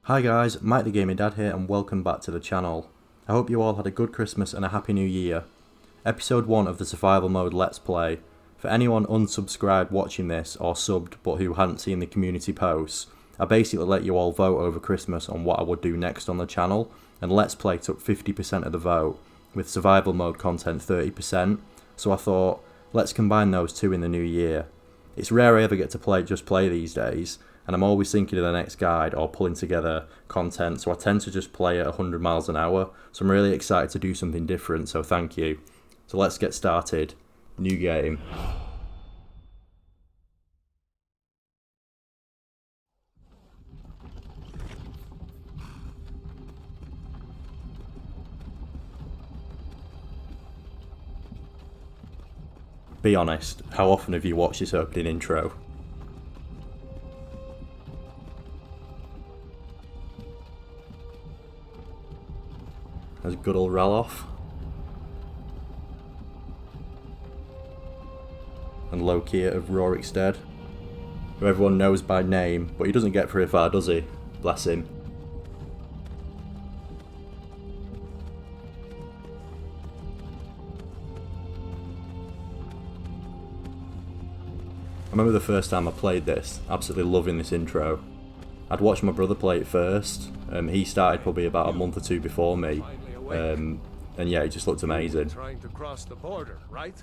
Hi guys, Mike the Gaming Dad here and welcome back to the channel. I hope you all had a good Christmas and a happy new year. Episode 1 of the survival mode Let's Play. For anyone unsubscribed watching this or subbed but who hadn't seen the community posts, I basically let you all vote over Christmas on what I would do next on the channel, and Let's Play took 50% of the vote, with survival mode content 30%, so I thought, let's combine those two in the new year. It's rare I ever get to play these days, and I'm always thinking of the next guide or pulling together content, so I tend to just play at 100 miles an hour, so I'm really excited to do something different, so thank you. So let's get started. New game. Be honest, how often have you watched this opening intro? There's good old Ralof. And Loki of Rorikstead, who everyone knows by name, but he doesn't get very far, does he? Bless him. I remember the first time I played this, absolutely loving this intro. I'd watched my brother play it first, he started probably about a month or two before me, and yeah, it just looked amazing. Trying to cross the border, right?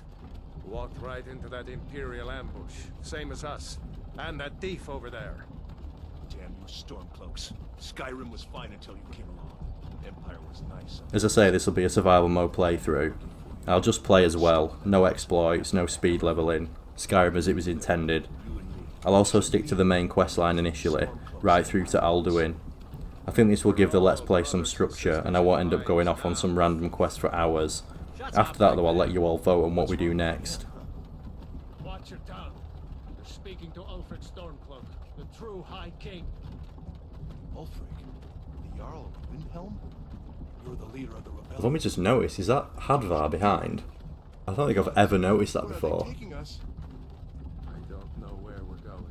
Walked right into that Imperial ambush, same as us, and that thief over there. Damn you Stormcloaks. Skyrim was fine until you came along. Empire was nice. As I say, this will be a survival mode playthrough. I'll just play as well, no exploits, no speed leveling, Skyrim as it was intended. I'll also stick to the main questline initially, right through to Alduin. I think this will give the Let's Play some structure, and I won't end up going off on some random quest for hours. After that though, I'll let you all vote on what we do next. Watch your tongue. You're speaking to Ulfric Stormcloak, the true High King. Ulfric, the Jarl of Windhelm? You're the leader of the rebellion. Let me just notice, is that Hadvar behind? I don't think I've ever noticed that before. I don't know where we're going,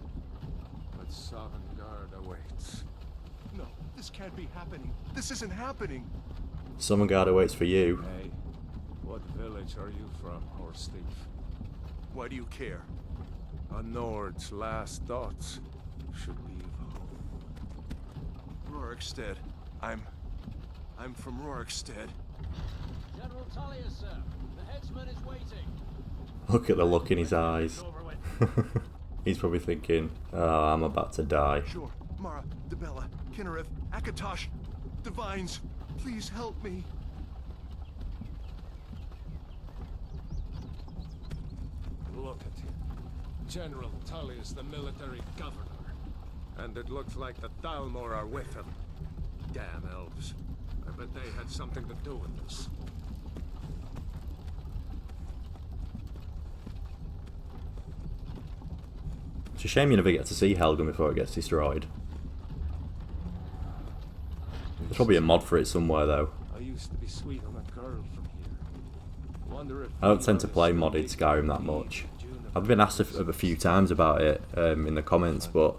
but Sovngarde awaits. No, this can't be happening. This isn't happening. Sovngarde awaits for you. Hey, what village are you from, horse thief? Why do you care? A Nord's last thoughts should be of home. Rorikstead. I'm from Rorikstead. General Tullius, sir. The headsman is waiting. Look at the look in his eyes. He's probably thinking, oh, I'm about to die. Sure. Mara, Debella, Kinnereth, Akatosh, Divines, please help me. Look at him. General Tullius, the military governor. And it looks like the Thalmor are with him. Damn elves. I bet they had something to do with this. It's a shame you never get to see Helgen before it gets destroyed. There's probably a mod for it somewhere though. I used to be sweet on a girl from here. Wonder if I don't tend to play modded Skyrim that much. I've been asked a few times about it in the comments, but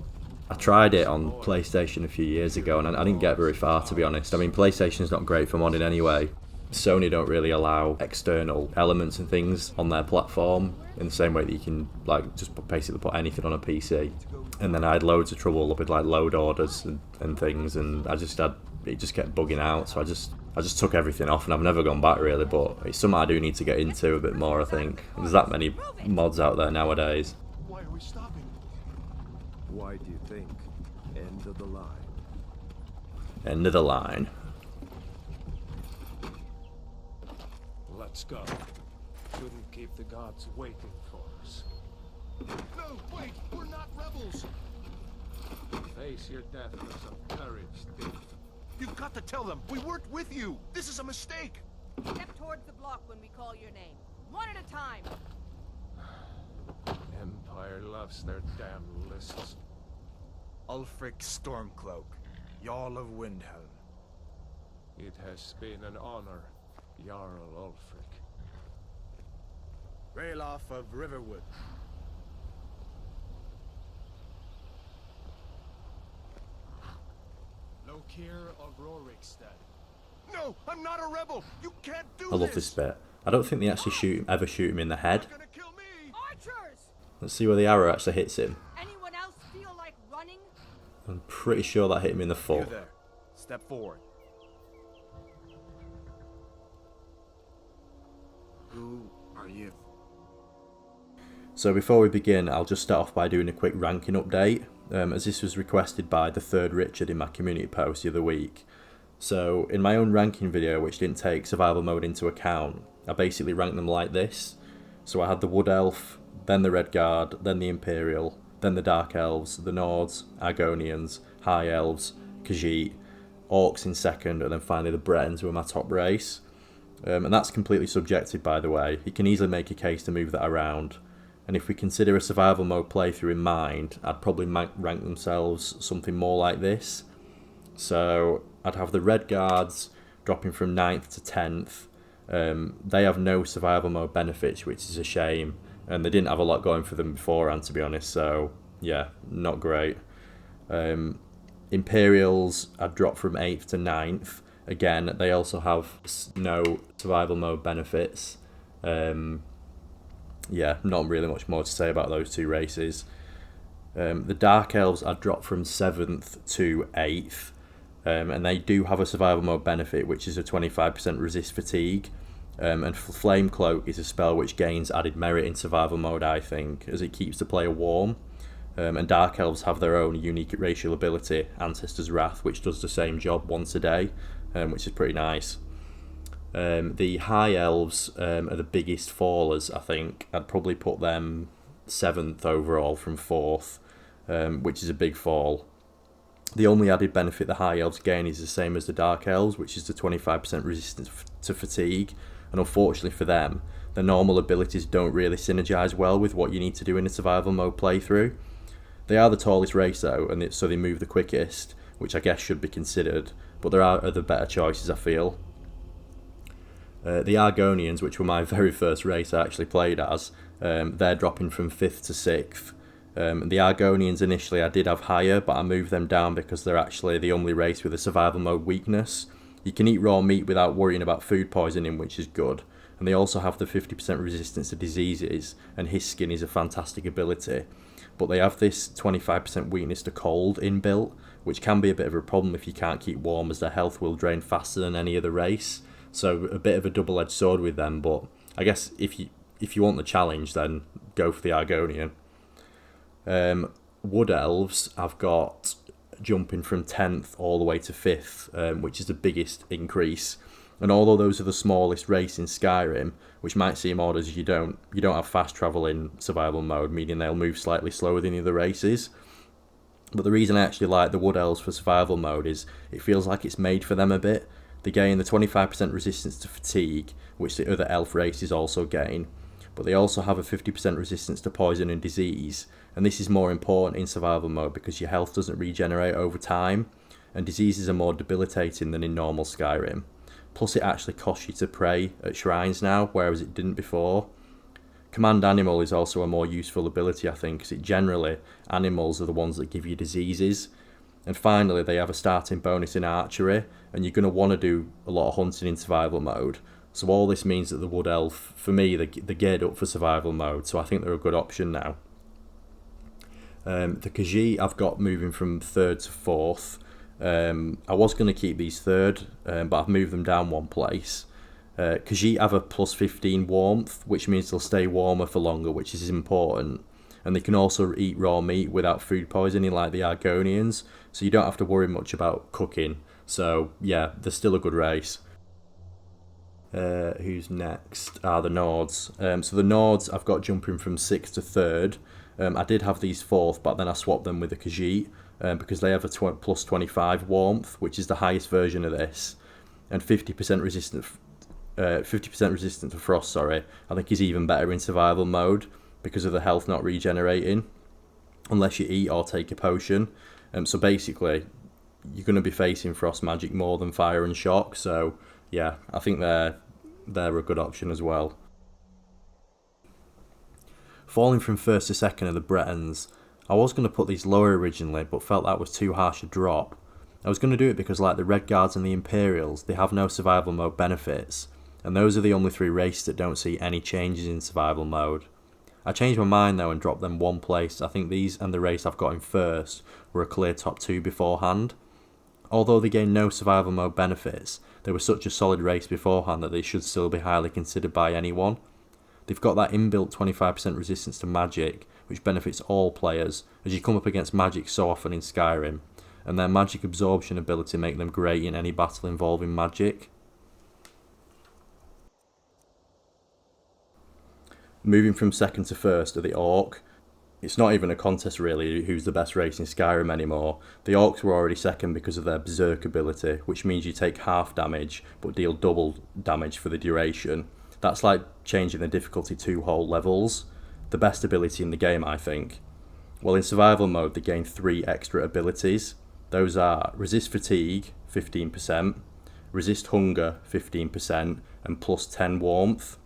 I tried it on PlayStation a few years ago and I didn't get very far, to be honest. I mean, PlayStation's not great for modding anyway. Sony don't really allow external elements and things on their platform in the same way that you can like just basically put anything on a PC. And then I had loads of trouble with like load orders and things, and it just kept bugging out. So I just took everything off, and I've never gone back really. But it's something I do need to get into a bit more. I think there's that many mods out there nowadays. Why are we stopping? Why do you think? End of the line. End of the line. Let's go. Shouldn't keep the gods waiting for us. No, wait, we're not rebels. Face your death with some courage, thief. You've got to tell them we weren't with you. This is a mistake. Step towards the block when we call your name. One at a time. Empire loves their damn lists. Ulfric Stormcloak, Jarl of Windhelm. It has been an honor, Jarl Ulfric. Ralof of Riverwood. No care of Rorikstead. No, I'm not a rebel. You can't do I love this bit. I don't think they actually ever shoot him in the head. You're gonna kill me. Archers! Let's see where the arrow actually hits him. Anyone else feel like running? I'm pretty sure that hit him in the You foot. there. Step forward. Who are you? So before we begin, I'll just start off by doing a quick ranking update, as this was requested by the third Richard in my community post the other week. So in my own ranking video, which didn't take survival mode into account, I basically ranked them like this. So I had the Wood Elf, then the Red Guard, then the Imperial, then the Dark Elves, the Nords, Argonians, High Elves, Khajiit, Orcs in second, and then finally the Bretons, who were my top race. And that's completely subjective, by the way. You can easily make a case to move that around. And if we consider a survival mode playthrough in mind, I'd probably rank themselves something more like this. So I'd have the Red Guards dropping from 9th to 10th. They have no survival mode benefits, which is a shame. And they didn't have a lot going for them beforehand, to be honest. So yeah, not great. Imperials, I'd drop from 8th to 9th. Again, they also have no survival mode benefits. Yeah, not really much more to say about those two races. The Dark Elves I'd drop from 7th to 8th. And they do have a survival mode benefit, which is a 25% resist fatigue. And Flame Cloak is a spell which gains added merit in survival mode, I think, as it keeps the player warm. And Dark Elves have their own unique racial ability, Ancestor's Wrath, which does the same job once a day, which is pretty nice. The High Elves are the biggest fallers, I think. I'd probably put them 7th overall from 4th, which is a big fall. The only added benefit the High Elves gain is the same as the Dark Elves, which is the 25% resistance to fatigue. And unfortunately for them, their normal abilities don't really synergise well with what you need to do in a survival mode playthrough. They are the tallest race though, and so they move the quickest, which I guess should be considered, but there are other better choices, I feel. The Argonians, which were my very first race I actually played as, they're dropping from 5th to 6th. The Argonians initially I did have higher, but I moved them down because they're actually the only race with a survival mode weakness. You can eat raw meat without worrying about food poisoning, which is good. And they also have the 50% resistance to diseases, and his skin is a fantastic ability. But they have this 25% weakness to cold inbuilt, which can be a bit of a problem if you can't keep warm, as their health will drain faster than any other race. So a bit of a double-edged sword with them, but I guess if you want the challenge, then go for the Argonian. Wood Elves I've got jumping from 10th all the way to 5th, which is the biggest increase. And although those are the smallest race in Skyrim, which might seem odd as you don't have fast travel in survival mode, meaning they'll move slightly slower than the other races. But the reason I actually like the Wood Elves for survival mode is it feels like it's made for them a bit. They gain the 25% resistance to fatigue, which the other elf races also gain. But they also have a 50% resistance to poison and disease, and this is more important in survival mode because your health doesn't regenerate over time, and diseases are more debilitating than in normal Skyrim. Plus it actually costs you to pray at shrines now, whereas it didn't before. Command Animal is also a more useful ability, I think, because generally animals are the ones that give you diseases. And finally, they have a starting bonus in archery, and you're going to want to do a lot of hunting in survival mode. So all this means that the Wood Elf, for me, they're geared up for survival mode, so I think they're a good option now. The Khajiit I've got moving from 3rd to 4th. I was going to keep these 3rd, but I've moved them down one place. Khajiit have a plus 15 warmth, which means they'll stay warmer for longer, which is important. And they can also eat raw meat without food poisoning like the Argonians, so you don't have to worry much about cooking. So yeah, they're still a good race. Who's next? The Nords. So the Nords I've got jumping from 6th to 3rd. I did have these 4th, but then I swapped them with the Khajiit because they have a plus 25 warmth, which is the highest version of this, and 50% resistant. 50% resistant to frost. Sorry, I think is even better in survival mode because of the health not regenerating unless you eat or take a potion. So basically, you're going to be facing frost magic more than fire and shock. So yeah, I think they're a good option as well. Falling from 1st to 2nd are the Bretons. I was going to put these lower originally, but felt that was too harsh a drop. I was going to do it because like the Red Guards and the Imperials, they have no survival mode benefits, and those are the only 3 races that don't see any changes in survival mode. I changed my mind though and dropped them one place. I think these and the race I've got in first were a clear top 2 beforehand. Although they gained no survival mode benefits, they were such a solid race beforehand that they should still be highly considered by anyone. They've got that inbuilt 25% resistance to magic, which benefits all players, as you come up against magic so often in Skyrim, and their magic absorption ability make them great in any battle involving magic. Moving from second to first are the Orc. It's not even a contest really who's the best race in Skyrim anymore. The Orcs were already second because of their Berserk ability, which means you take half damage but deal double damage for the duration. That's like changing the difficulty 2 whole levels. The best ability in the game, I think. Well, in survival mode they gain 3 extra abilities. Those are Resist Fatigue, 15%, Resist Hunger, 15%, and plus 10 Warmth.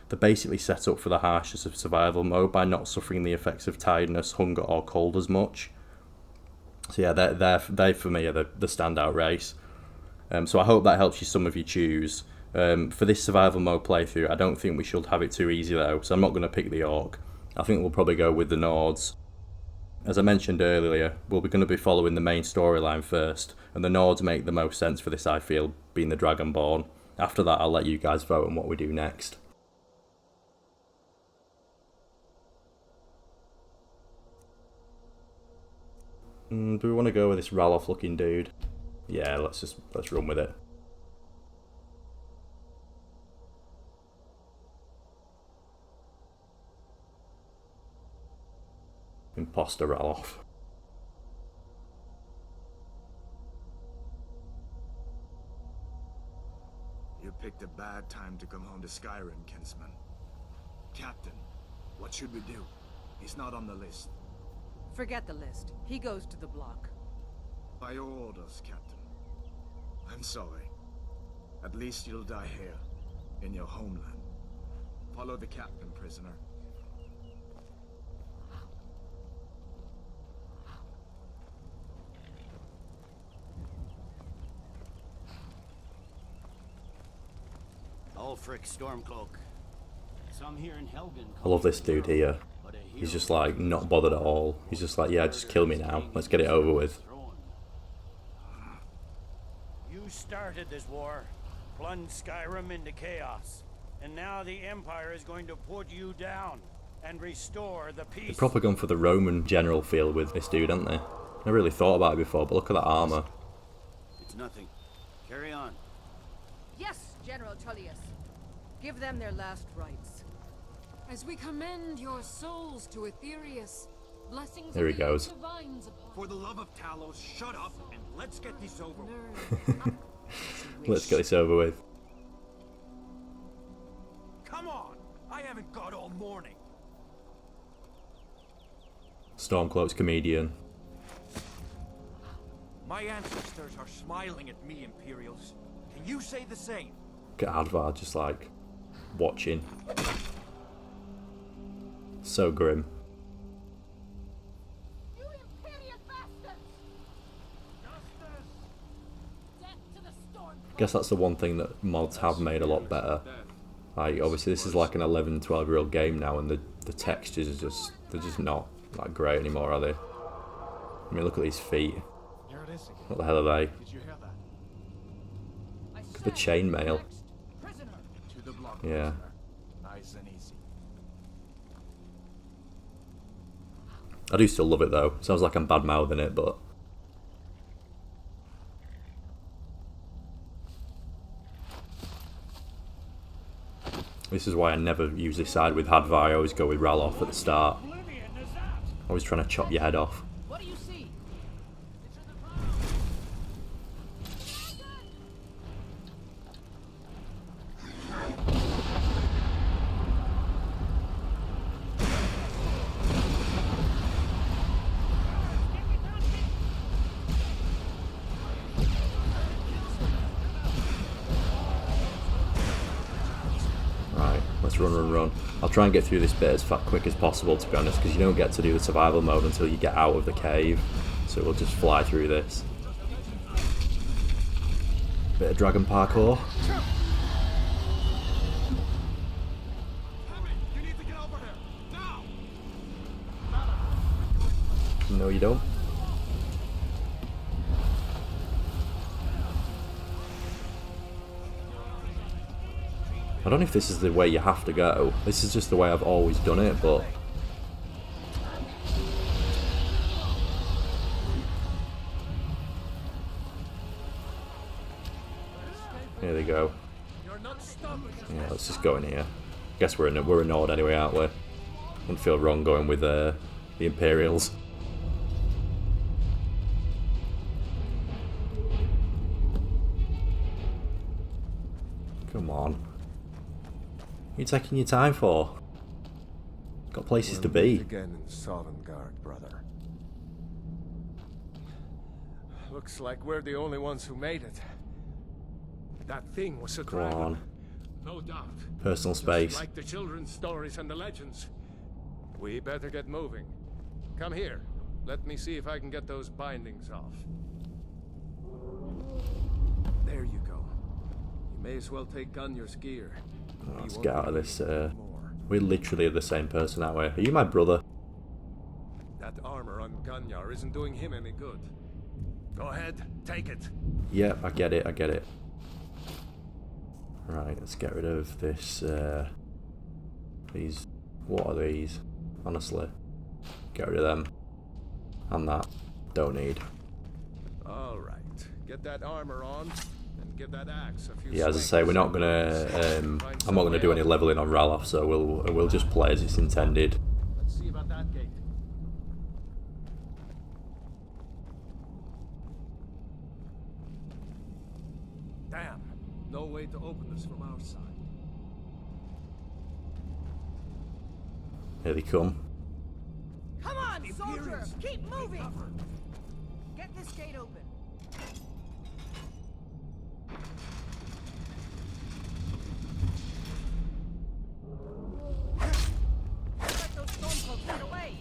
They're basically set up for the harshness of survival mode by not suffering the effects of tiredness, hunger or cold as much. So yeah, they for me are the standout race. So I hope that helps you some of you choose. For this survival mode playthrough, I don't think we should have it too easy though, so I'm not going to pick the Orc. I think we'll probably go with the Nords. As I mentioned earlier, we're going to be following the main storyline first, and the Nords make the most sense for this I feel, being the Dragonborn. After that I'll let you guys vote on what we do next. Do we want to go with this Ralof looking dude? Yeah, let's run with it. Imposter Ralof. You picked a bad time to come home to Skyrim, kinsman. Captain, what should we do? He's not on the list. Forget the list. He goes to the block. By your orders, Captain. I'm sorry. At least you'll die here, in your homeland. Follow the captain, prisoner. Ulfric Stormcloak. Some here in Helgen. I love this dude here. He's just like not bothered at all. He's just like, yeah, just kill me now. Let's get it over with. You started this war, plunged Skyrim into chaos, and now the Empire is going to put you down and restore the peace. They're proper gone for the Roman general feel with this dude, haven't they? I never really thought about it before, but look at that armor. It's nothing. Carry on. Yes, General Tullius. Give them their last rites. As we commend your souls to Aetherius, blessings There he of the goes. divines upon For the love of Talos, shut up and let's get this over with. Let's get this over with. Come on! I haven't got all morning. Stormcloak's comedian. My ancestors are smiling at me, Imperials. Can you say the same? Look at Advar just like watching. So grim. you imperious bastards! Death to the storm. I guess that's the one thing that mods have made a lot better. Like obviously this is like an 11, 12-year-old game now, and the textures are they're just not that great anymore, are they? I mean, look at these feet. Here it is again. What the hell are they? Did you hear that? The chainmail. Prisoner. To the block, Yeah. prisoner. Nice and easy. I do still love it though. Sounds like I'm bad mouthing it, but this is why I never usually side with Hadvar. I always go with Ralof at the start. Always trying to chop your head off. What do you see? Right, let's run. I'll try and get through this bit as quick as possible, to be honest, because you don't get to do the survival mode until you get out of the cave. So we'll just fly through this. Bit of dragon parkour. You need to get over there now. No, you don't. I don't know if this is the way you have to go. This is just the way I've always done it, but... Here they go. Yeah, let's just go in here. Guess we're a Nord anyway, aren't we? Wouldn't feel wrong going with the Imperials. Come on. What are you taking your time for? Got places to be. Again in Sovngarde, brother. Looks like we're the only ones who made it. That thing was a Come dragon. on. No doubt. Personal Just space. like the children's stories and the legends. We better get moving. Come here. Let me see if I can get those bindings off. There you go. You may as well take Gunjar's gear. Let's get out of this. We literally are the same person, aren't we? Are you my brother? That armor on Gunjar isn't doing him any good. Go ahead, take it. Yep, I get it, I get it. Right, let's get rid of this, these, what are these? Honestly. Get rid of them. And that. Don't need. Alright, get that armor on, and give that axe a few Yeah, as I swings. say, we're not gonna, I'm not gonna do any leveling on Ralof, so we'll just play as it's intended. Let's see about that gate. Damn, no way to open this from our side. Here they come. Come on, soldier! Keep moving! Get this gate open. Let those stormcloaks get away!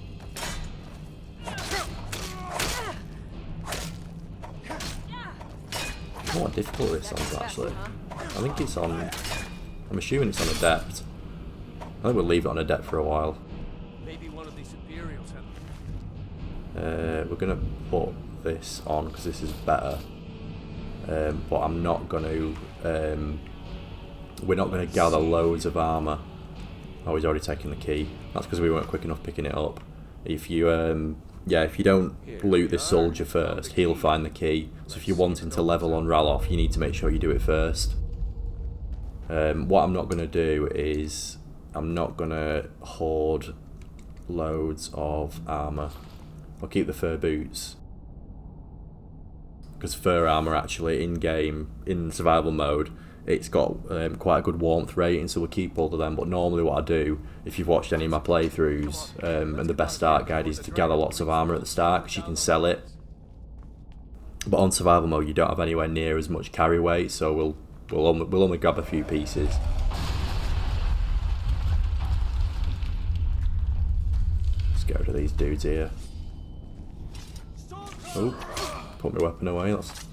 I wonder what difficult this one's actually. I think it's on, I'm assuming it's on Adept. I think we'll leave it on Adept for a while. Maybe one of these Imperials had... We're gonna put this on because this is better, but I'm not going to. We're not going to gather loads of armor. Oh, he's already taken the key. That's because we weren't quick enough picking it up. If you, if you don't loot this soldier first, he'll find the key. So if you're wanting to level on Ralof, you need to make sure you do it first. What I'm not going to do is I'm not going to hoard loads of armor. I'll keep the fur boots, because fur armor actually in game, in survival mode, it's got quite a good warmth rating, so we'll keep all of them. But normally what I do, if you've watched any of my playthroughs, and the best start guide is to gather lots of armor at the start because you can sell it. But on survival mode you don't have anywhere near as much carry weight, so we'll only grab a few pieces. Let's get rid of these dudes here. Oh, put my weapon away. That's...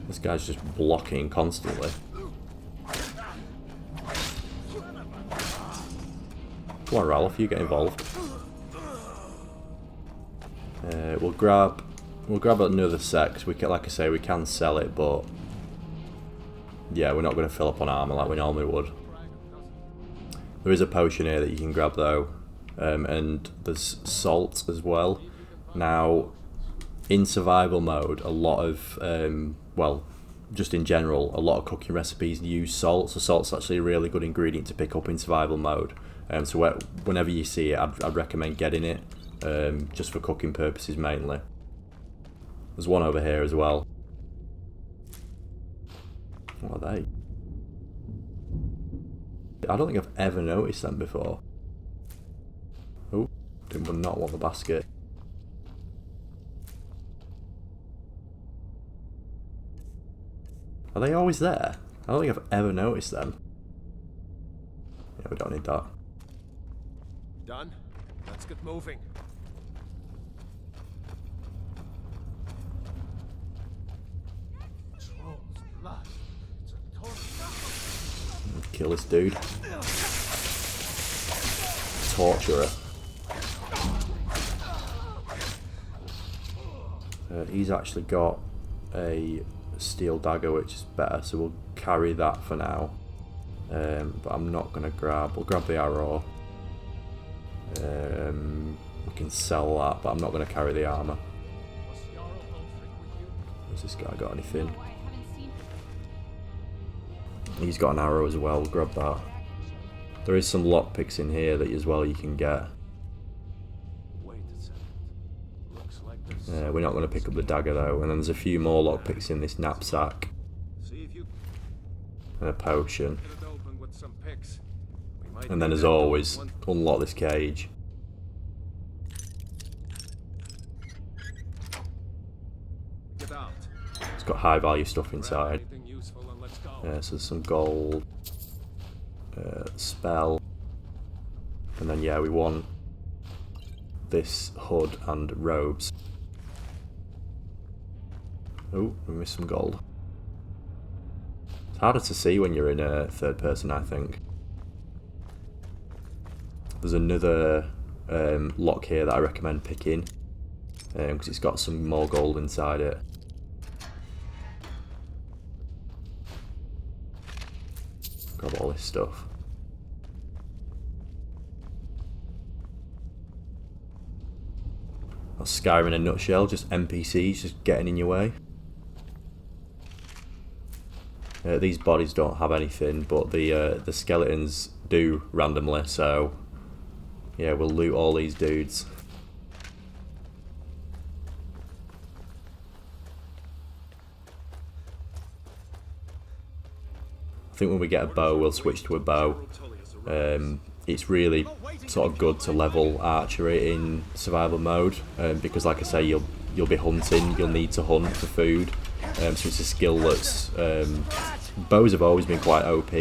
This guy's just blocking constantly. Come on, Ralph, you get involved. We'll grab another set, because we can, like I say, we can sell it, but yeah, we're not going to fill up on armor like we normally would. There is a potion here that you can grab though, and there's salt as well. Now, in survival mode, a lot of, well, just in general, a lot of cooking recipes use salt, so salt's actually a really good ingredient to pick up in survival mode. So whenever you see it, I'd recommend getting it, just for cooking purposes mainly. There's one over here as well. What are they? I don't think I've ever noticed them before. Oh, did not want the basket. Are they always there? I don't think I've ever noticed them. Yeah, we don't need that. Done? Let's get moving. Kill this dude. Torturer. He's actually got a steel dagger, which is better, so we'll carry that for now. But I'm not going to grab... We'll grab the arrow. We can sell that, but I'm not going to carry the armour. Has this guy got anything? He's got an arrow as well, we'll grab that. There is some lockpicks in here that as well you can get. We're not going to pick up the dagger though, and then there's a few more lockpicks in this knapsack. And a potion. And then as always, unlock this cage. It's got high value stuff inside. So there's some gold, spell, and then yeah, we want this hood and robes. Oh, we missed some gold. It's harder to see when you're in a third person, I think. There's another lock here that I recommend picking, because it's got some more gold inside it. Grab all this stuff. That's Skyrim in a nutshell, just NPCs just getting in your way. These bodies don't have anything, but the skeletons do randomly, so yeah, we'll loot all these dudes. I think when we get a bow, we'll switch to a bow. It's really sort of good to level archery in survival mode, because like I say, you'll be hunting, you'll need to hunt for food. So it's a skill that's... bows have always been quite OP,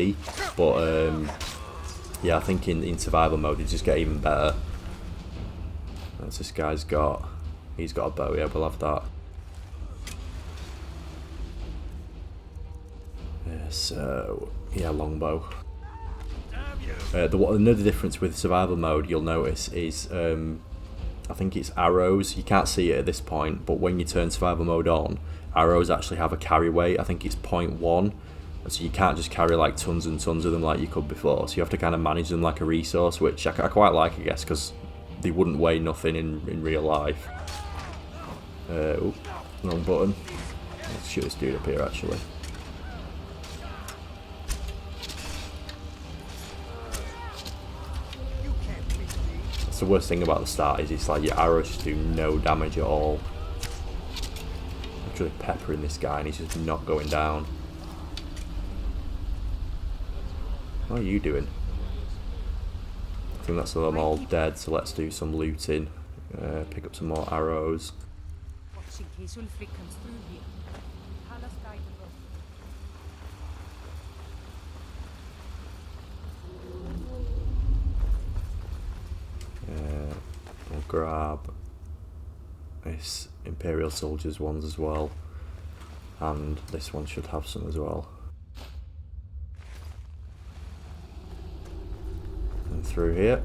but yeah, I think in survival mode they just get even better. That's this guy's got... He's got a bow, yeah, we'll have that. So, yeah, longbow. Another difference with survival mode you'll notice is, I think it's arrows. You can't see it at this point, but when you turn survival mode on, arrows actually have a carry weight. I think it's 0.1, so you can't just carry like tons and tons of them like you could before. So you have to kind of manage them like a resource, which I quite like, I guess, because they wouldn't weigh nothing in real life. Oh, wrong button. Let's shoot this dude up here actually. The worst thing about the start is it's like your arrows just do no damage at all. I'm actually peppering this guy and he's just not going down. What are you doing? I think that's them all dead, so let's do some looting. Pick up some more arrows. Watch in case Ulfric comes through here. Hala's guide the road. We'll grab this Imperial Soldiers ones as well, and this one should have some as well. And through here.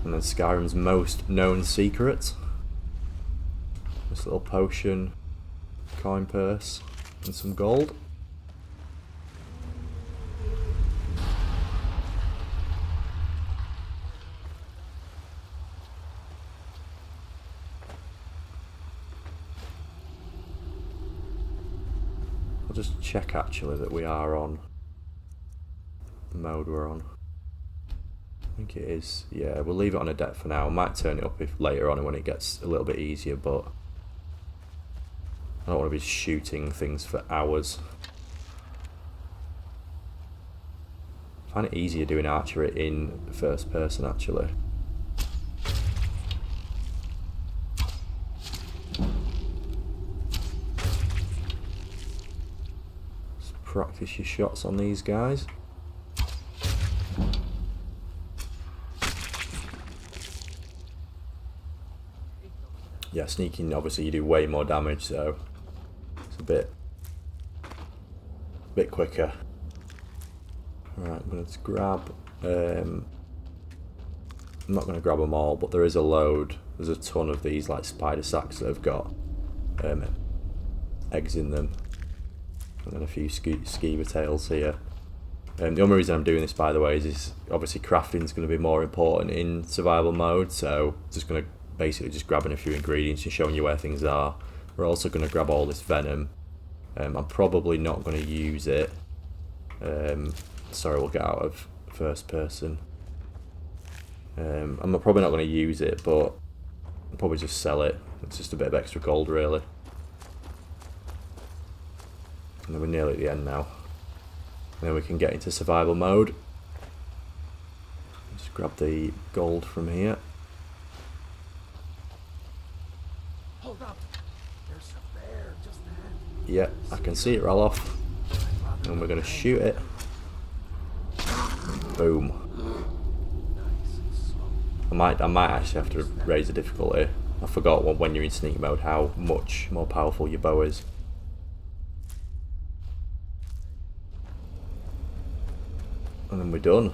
And then Skyrim's most known secret. This little potion, coin purse, and some gold. I'll just check actually that we are on the mode we're on. I think it is. Yeah, we'll leave it on a deck for now. I might turn it up if later on when it gets a little bit easier, but I don't want to be shooting things for hours. I find it easier doing archery in first person actually. practice your shots on these guys. Yeah, sneaking, obviously you do way more damage, so it's a bit quicker. Right, I'm going to grab, I'm not going to grab them all, but there is a load, there's a ton of these like spider sacks that have got eggs in them, and then a few skeever tails here. The only reason I'm doing this, by the way, is obviously crafting is going to be more important in survival mode, so just going to basically just grabbing a few ingredients and showing you where things are. We're also going to grab all this venom. I'm probably not going to use it. Sorry, we'll get out of first person. I'm probably not going to use it, but I'll probably just sell it. It's just a bit of extra gold, really. And then we're nearly at the end now. And then we can get into survival mode. Just grab the gold from here. Hold up. There's a bear just ahead. Yeah, I can see it roll off. And we're going to shoot it. Boom. I might actually have to raise the difficulty. I forgot when you're in sneak mode how much more powerful your bow is. And then we're done.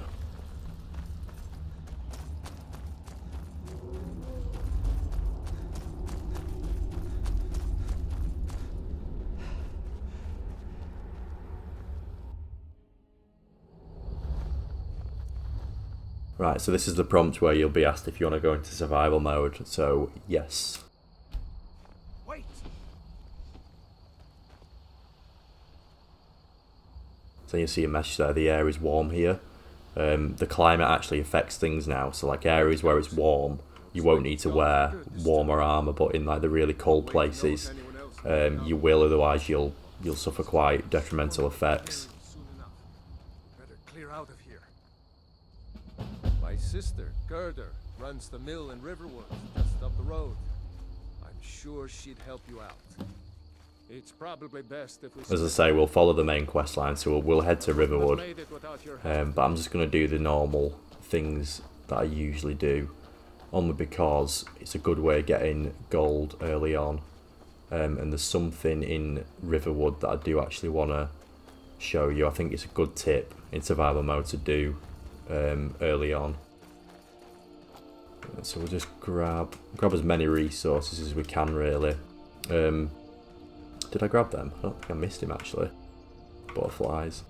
Right, so this is the prompt where you'll be asked if you want to go into survival mode, so yes. Wait. So you see a message there, the air is warm here. The climate actually affects things now, so like areas where it's warm, you won't need to wear warmer armour, but in like the really cold places, you will, otherwise you'll suffer quite detrimental effects. Better clear out of here. My sister, Gerda, runs the mill in Riverwood, just up the road. I'm sure she'd help you out. It's probably best if we... As I say, we'll follow the main quest line, so we'll head to Riverwood. But I'm just going to do the normal things that I usually do, only because it's a good way of getting gold early on. And there's something in Riverwood that I do actually want to show you. I think it's a good tip in survival mode to do early on. So we'll just grab as many resources as we can, really. Did I grab them? I don't think I missed him, actually. Butterflies.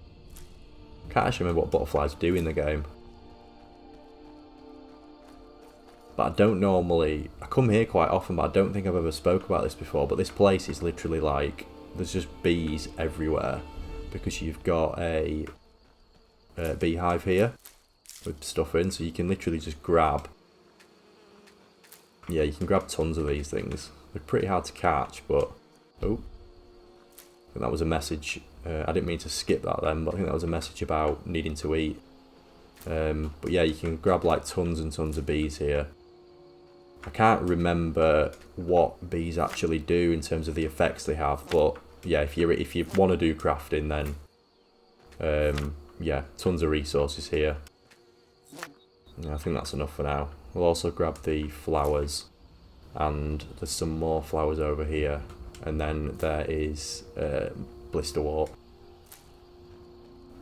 Can't actually remember what butterflies do in the game. But I don't normally... I come here quite often, but I don't think I've ever spoke about this before. But this place is literally like... There's just bees everywhere. Because you've got a beehive here with stuff in. So you can literally just grab... Yeah, you can grab tons of these things. They're pretty hard to catch, but... Oh. I think that was a message. I didn't mean to skip that then, but I think that was a message about needing to eat. But yeah, you can grab like tons and tons of bees here. I can't remember what bees actually do in terms of the effects they have, but yeah, if you want to do crafting, then yeah, tons of resources here. Yeah, I think that's enough for now. We'll also grab the flowers, and there's some more flowers over here. And then there is blisterwort.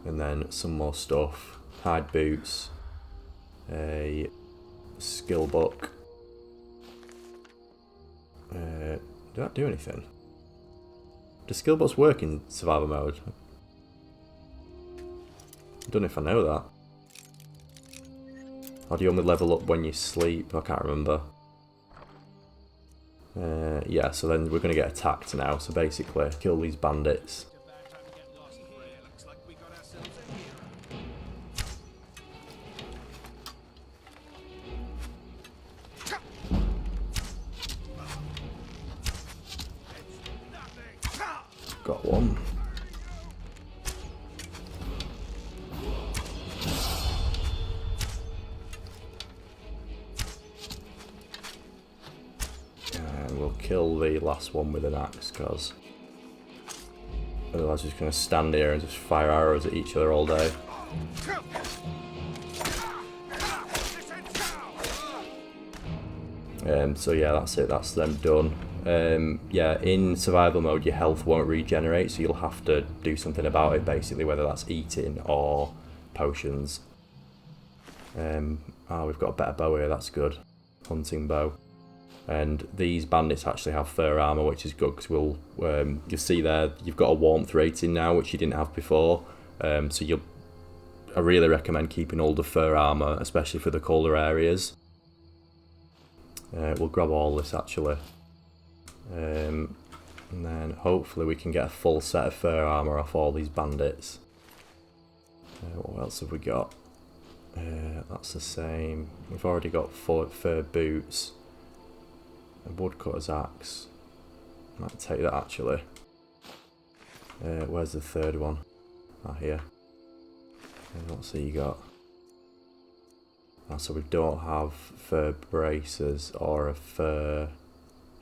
And then some more stuff. Hide boots. A skill book. Did that do anything? Does skill books work in survival mode? I don't know if I know that. Or do you only level up when you sleep? I can't remember. Yeah, so then we're going to get attacked now, so basically kill these bandits. Got one. We'll kill the last one with an axe, because Otherwise, we're just going to stand here and just fire arrows at each other all day. So yeah, that's it. That's them done. Yeah, in survival mode, your health won't regenerate, so you'll have to do something about it, basically, whether that's eating or potions. We've got a better bow here. That's good. Hunting bow. And these bandits actually have fur armor, which is good because you'll see there you've got a warmth rating now, which you didn't have before. So I really recommend keeping all the fur armor, especially for the colder areas. We'll grab all this actually, and then hopefully we can get a full set of fur armor off all these bandits. What else have we got? That's the same. We've already got fur boots. A woodcutter's axe. Might take that actually. Where's the third one? Here. What's he got? So we don't have fur braces or a fur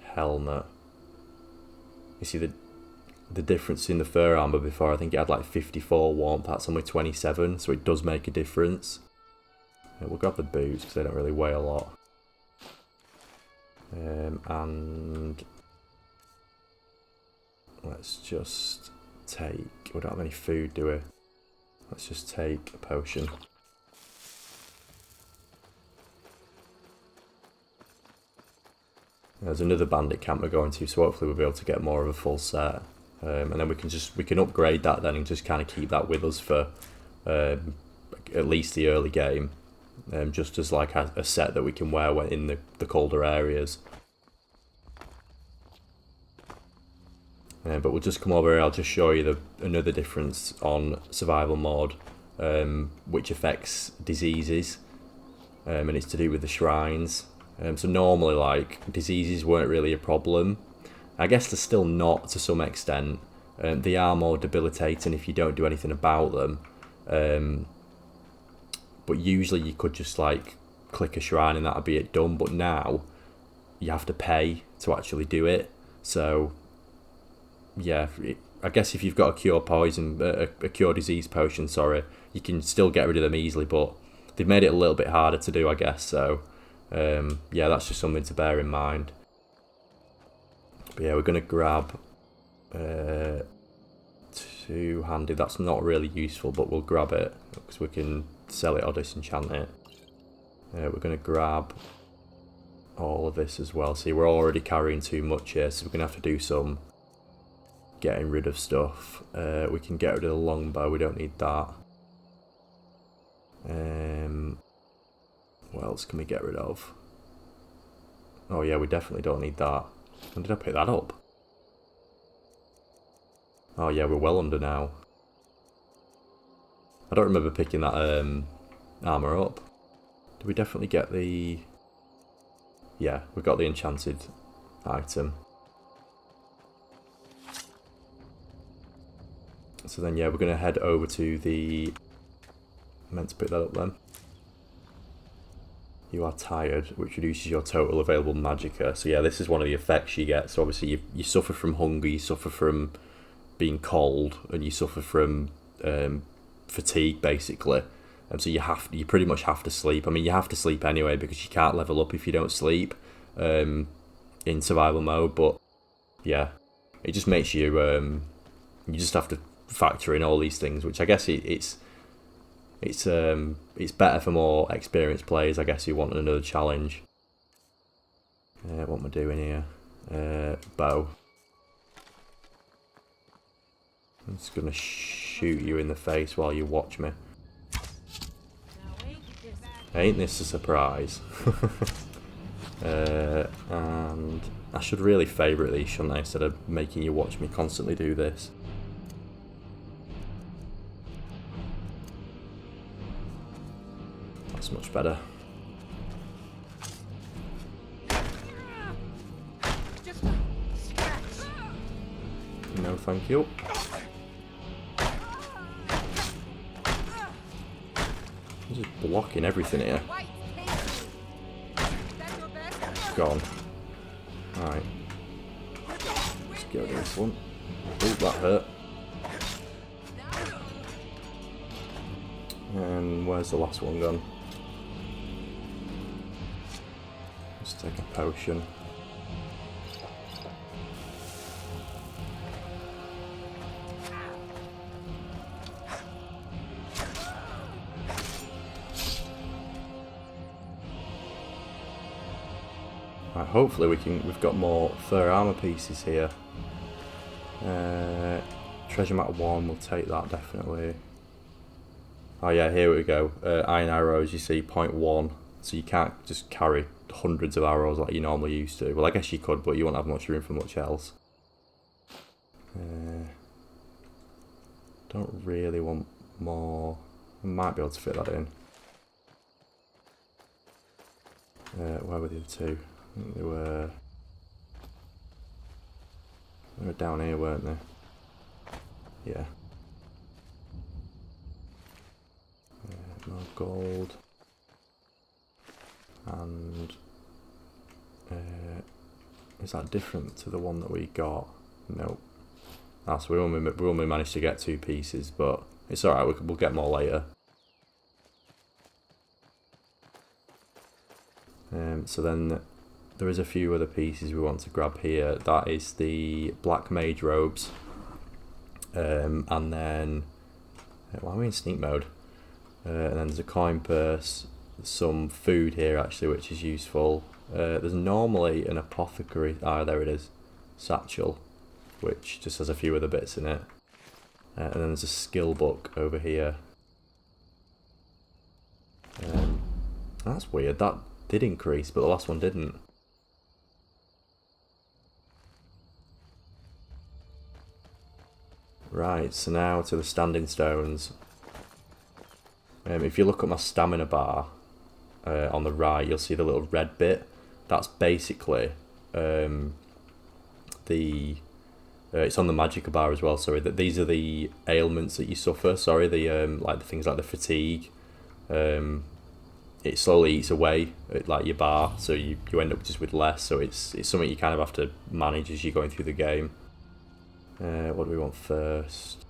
helmet. You see the difference in the fur armor before? I think it had like 54 warmth. That's only 27, so it does make a difference. We'll grab the boots because they don't really weigh a lot. And let's just take, we don't have any food, do we? Let's just take a potion. There's another bandit camp we're going to, so hopefully we'll be able to get more of a full set. And then we can upgrade that then and just kind of keep that with us for at least the early game. Just as like a set that we can wear when in the colder areas. But we'll just come over here, I'll just show you another difference on survival mode, which affects diseases, and it's to do with the shrines. So normally like diseases weren't really a problem. I guess they're still not to some extent. They are more debilitating if you don't do anything about them. But usually you could just like click a shrine and that'd be it done. But now you have to pay to actually do it. So yeah, I guess if you've got a cure poison, a cure disease potion, sorry, you can still get rid of them easily. But they've made it a little bit harder to do, I guess. So yeah, that's just something to bear in mind. But yeah, we're gonna grab two-handed. That's not really useful, but we'll grab it because we can sell it or disenchant it. We're going to grab all of this as well. See, we're already carrying too much here, so we're going to have to do some getting rid of stuff. We can get rid of the longbow, we don't need that. What else can we get rid of? Oh yeah, we definitely don't need that. When did I pick that up? Oh yeah, we're well under now. I don't remember picking that armour up. Did we definitely get the... Yeah, we got the enchanted item. So then yeah, we're going to head over to the... I meant to pick that up then. You are tired, which reduces your total available magicka. So yeah, this is one of the effects you get. So obviously you suffer from hunger, you suffer from being cold, and you suffer from fatigue basically. And so you pretty much have to sleep. I mean, you have to sleep anyway because you can't level up if you don't sleep in survival mode. But yeah, it just makes you you just have to factor in all these things, which I guess it's better for more experienced players, I guess, who want another challenge. What am I doing here? Bow. I'm just gonna shoot you in the face while you watch me. Ain't this a surprise? And I should really favourite these, shouldn't I, instead of making you watch me constantly do this. That's much better. No, thank you. I'm just blocking everything here. Gone. Alright. Let's get rid of this one. Oh, that hurt. And where's the last one gone? Let's take a potion. Right, hopefully we've got more fur armor pieces here. Treasure map 1, we'll take that definitely. Oh yeah, here we go. Iron arrows, you see, 0.1. So you can't just carry hundreds of arrows like you normally used to. Well, I guess you could, but you won't have much room for much else. Don't really want more. I might be able to fit that in. Where were the other two? I think they were down here, weren't they? Yeah. More gold. And is that different to the one that we got? Nope. So we only managed to get 2 pieces, but it's alright, we'll get more later. So then there is a few other pieces we want to grab here. That is the black mage robes. And then, why are we in sneak mode? And then there's a coin purse, some food here actually, which is useful. There's normally an apothecary, there it is, satchel, which just has a few other bits in it. And then there's a skill book over here. That's weird, that did increase, but the last one didn't. Right, so now to the standing stones. If you look at my stamina bar on the right, you'll see the little red bit. That's basically it's on the magic bar as well. Sorry, that these are the ailments that you suffer. Sorry, the like the things like the fatigue. It slowly eats away at like your bar, so you end up just with less. So it's something you kind of have to manage as you're going through the game. What do we want first?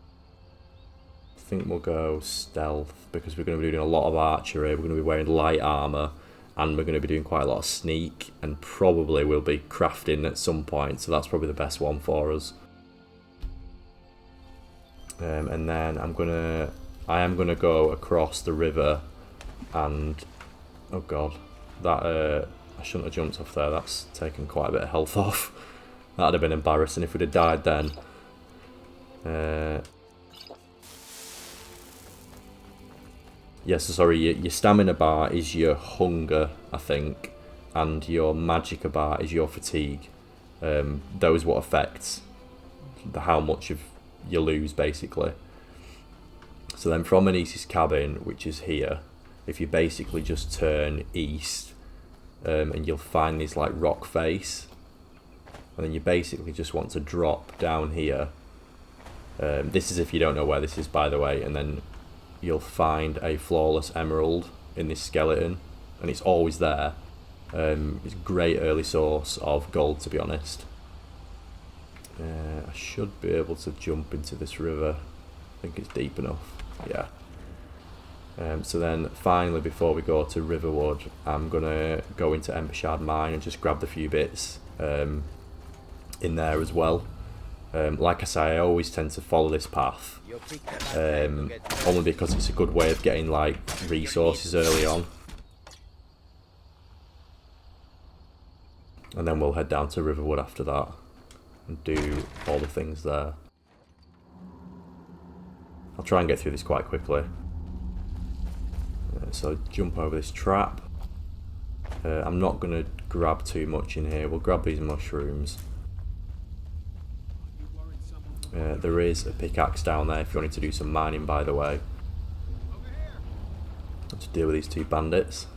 I think we'll go stealth, because we're going to be doing a lot of archery, we're going to be wearing light armour, and we're going to be doing quite a lot of sneak, and probably we'll be crafting at some point, so that's probably the best one for us. And then I am gonna go across the river, and oh god, that I shouldn't have jumped off there. That's taken quite a bit of health off. That'd have been embarrassing if we'd have died then. Yes, sorry, your stamina bar is your hunger, I think, and your magicka bar is your fatigue. Those what affects how much of you lose, basically. So then from Anice's cabin, which is here, if you basically just turn east, and you'll find this like rock face, and then you basically just want to drop down here. This is if you don't know where this is, by the way, and then you'll find a flawless emerald in this skeleton, and it's always there. It's a great early source of gold, to be honest. I should be able to jump into this river. I think it's deep enough. Yeah. So then finally, before we go to Riverwood, I'm gonna go into Embershard Mine and just grab the few bits in there as well. Like I say, I always tend to follow this path, only because it's a good way of getting like resources early on. And then we'll head down to Riverwood after that and do all the things there. I'll try and get through this quite quickly. So jump over this trap. I'm not going to grab too much in here. We'll grab these mushrooms. There is a pickaxe down there if you wanted to do some mining, by the way. To deal with these two bandits.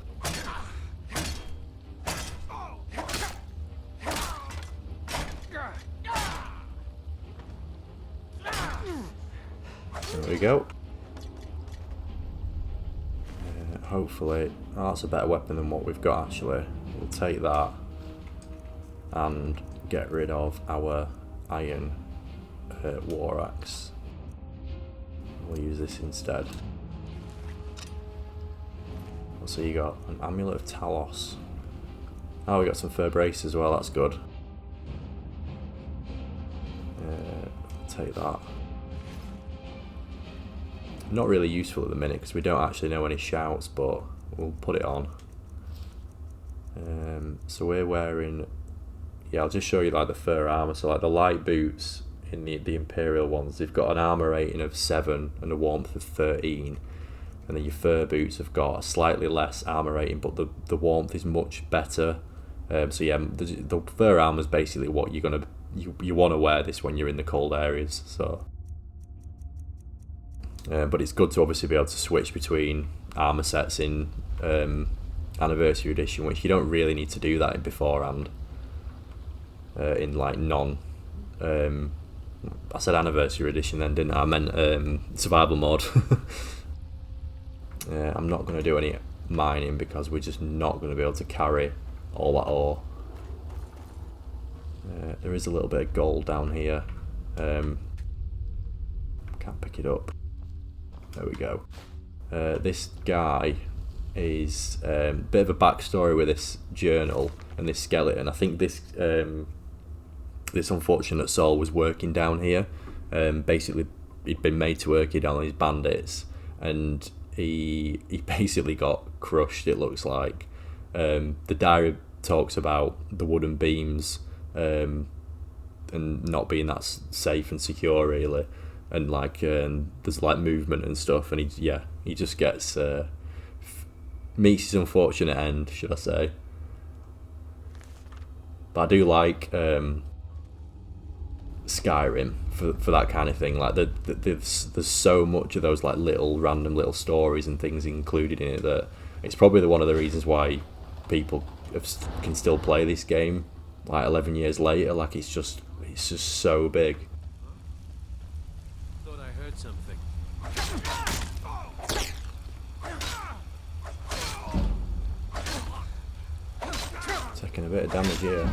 There we go. Hopefully, that's a better weapon than what we've got actually. We'll take that and get rid of our iron war axe. We'll use this instead. So you got an Amulet of Talos. Oh, we got some fur brace as well, that's good. Take that. Not really useful at the minute because we don't actually know any shouts, but we'll put it on. So we're wearing, yeah, I'll just show you like the fur armor. So like the light boots in the Imperial ones, they've got an armor rating of 7 and a warmth of 13, and then your fur boots have got a slightly less armor rating, but the warmth is much better. So yeah, the fur armor is basically what you're gonna you want to wear this when you're in the cold areas. So, but it's good to obviously be able to switch between armor sets in Anniversary Edition, which you don't really need to do that in beforehand. In like I said Anniversary Edition then, didn't I? I meant Survival Mode. I'm not going to do any mining because we're just not going to be able to carry all that ore. There is a little bit of gold down here. Can't pick it up. There we go. This guy is a bit of a backstory with this journal and this skeleton. I think this this unfortunate soul was working down here. Basically, he'd been made to work here down on these bandits, and he basically got crushed. It looks like. The diary talks about the wooden beams and not being that safe and secure really, and like there's like movement and stuff, and he just gets meets his unfortunate end, should I say. But I do like Skyrim for that kind of thing. Like there's so much of those like random little stories and things included in it that it's probably one of the reasons why people can still play this game like 11 years later. Like it's just so big. Thought I heard something. Taking a bit of damage here.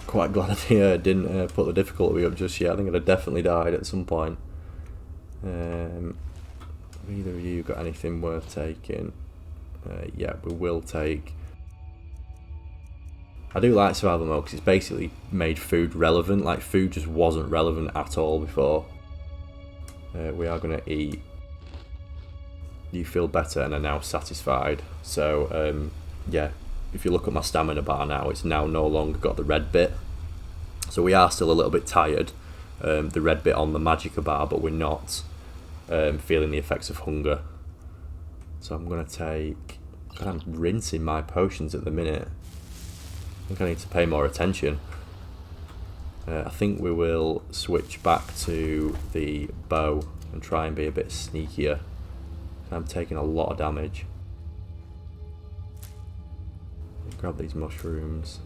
Quite glad I didn't put the difficulty up just yet. I think I'd have definitely died at some point. Have either of you got anything worth taking? Yeah, we will take. I do like survival mode because it's basically made food relevant. Like food just wasn't relevant at all before. We are going to eat. You feel better and are now satisfied. So yeah, if you look at my stamina bar now, it's now no longer got the red bit. So we are still a little bit tired, the red bit on the magicka bar, but we're not feeling the effects of hunger. So I'm going to take. God, I'm rinsing my potions at the minute. I think I need to pay more attention. I think we will switch back to the bow and try and be a bit sneakier. I'm taking a lot of damage. Grab these mushrooms.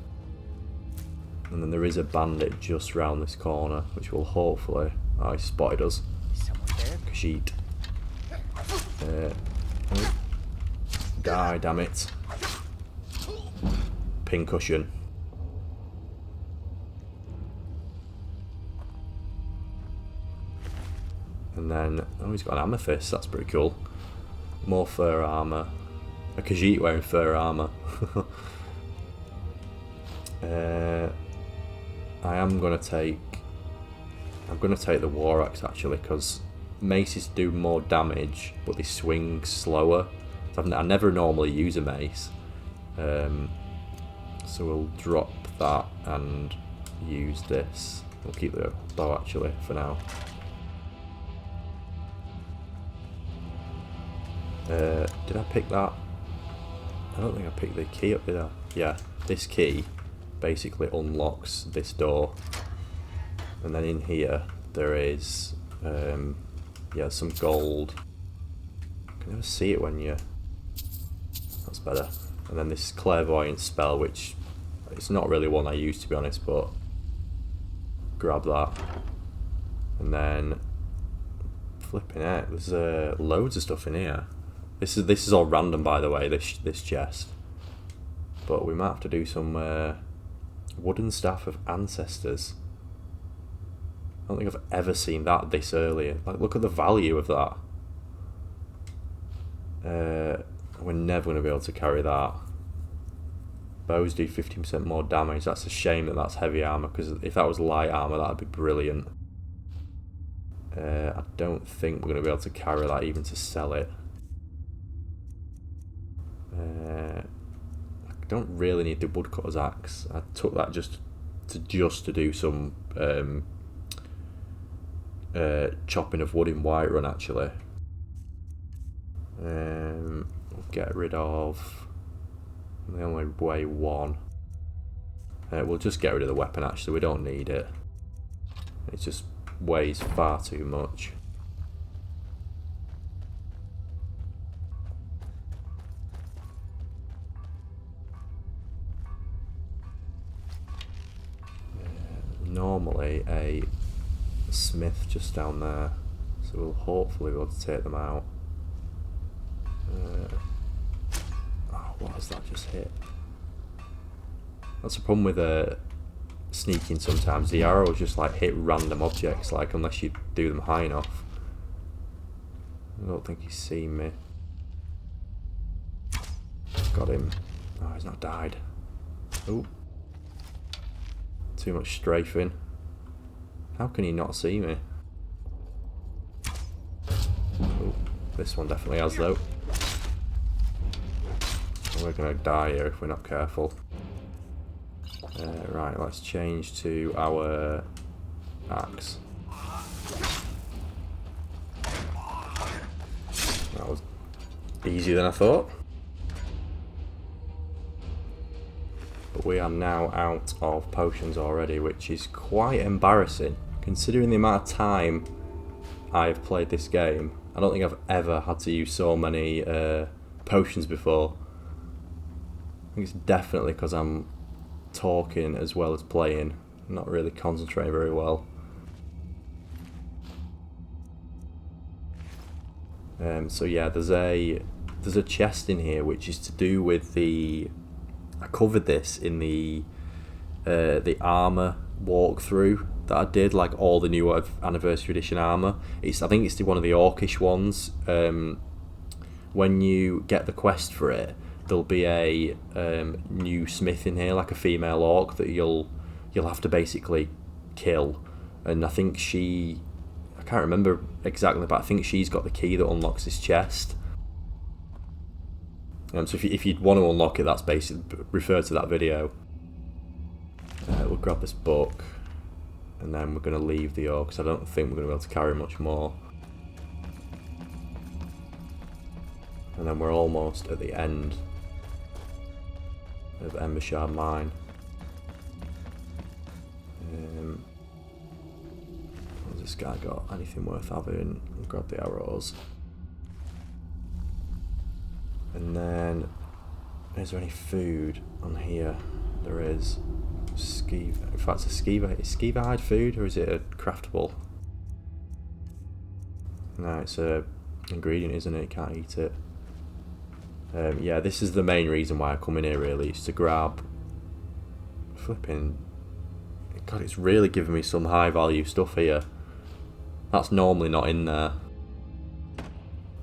And then there is a bandit just round this corner, which will hopefully. Oh, he spotted us. Kasheet. Die, damn it. Pincushion. And then, oh, he's got an amethyst, that's pretty cool. More fur armour. A Khajiit wearing fur armour. I'm going to take the war axe actually, because maces do more damage, but they swing slower. So I never normally use a mace. So we'll drop that and use this. We'll keep the bow actually for now. Did I pick that? I don't think I picked the key up, did I? Yeah, this key basically unlocks this door. And then in here there is yeah, some gold. You can never see it when you. That's better. And then this clairvoyant spell, which it's not really one I use to be honest, but grab that. And then flipping out, there's loads of stuff in here. This is all random, by the way. This chest, but we might have to do some wooden staff of ancestors. I don't think I've ever seen that this early. Like, look at the value of that. We're never going to be able to carry that. Bows do 15% more damage. That's a shame that that's heavy armour, because if that was light armour, that'd be brilliant. I don't think we're going to be able to carry that even to sell it. I don't really need the woodcutter's axe. I took that just to do some chopping of wood in Whiterun, actually. We'll get rid of... They only weigh 1. We'll just get rid of the weapon, actually. We don't need it. It just weighs far too much. Normally a smith just down there, so we'll hopefully be able to take them out. Oh, what has that just hit? That's the problem with sneaking sometimes. The arrows just like hit random objects, like unless you do them high enough. I don't think he's seen me. Got him. Oh, he's not died. Oh. Too much strafing. How can he not see me? Oh, this one definitely has though. We're gonna die here if we're not careful. Right, let's change to our axe. That was easier than I thought. But we are now out of potions already, which is quite embarrassing considering the amount of time I've played this game. I don't think I've ever had to use so many potions before. I think it's definitely because I'm talking as well as playing, not really concentrating very well. So yeah, there's a chest in here which is to do with the... I covered this in the armor walkthrough that I did, like all the new anniversary edition armor. I think it's one of the orcish ones. When you get the quest for it, there'll be a new smith in here, like a female orc that you'll have to basically kill. And I think I can't remember exactly, but I think she's got the key that unlocks this chest. So if you'd want to unlock it, that's basically, refer to that video. We'll grab this book, and then we're going to leave the orc, because I don't think we're going to be able to carry much more. And then we're almost at the end of Embershard Mine. Has this guy got anything worth having? We'll grab the arrows. And then, is there any food on here? There is. In fact, is skeever hide food, or is it a craftable? No, it's a ingredient, isn't it? You can't eat it. Yeah, this is the main reason why I come in here, really. It's to grab... Flipping... God, it's really giving me some high value stuff here. That's normally not in there.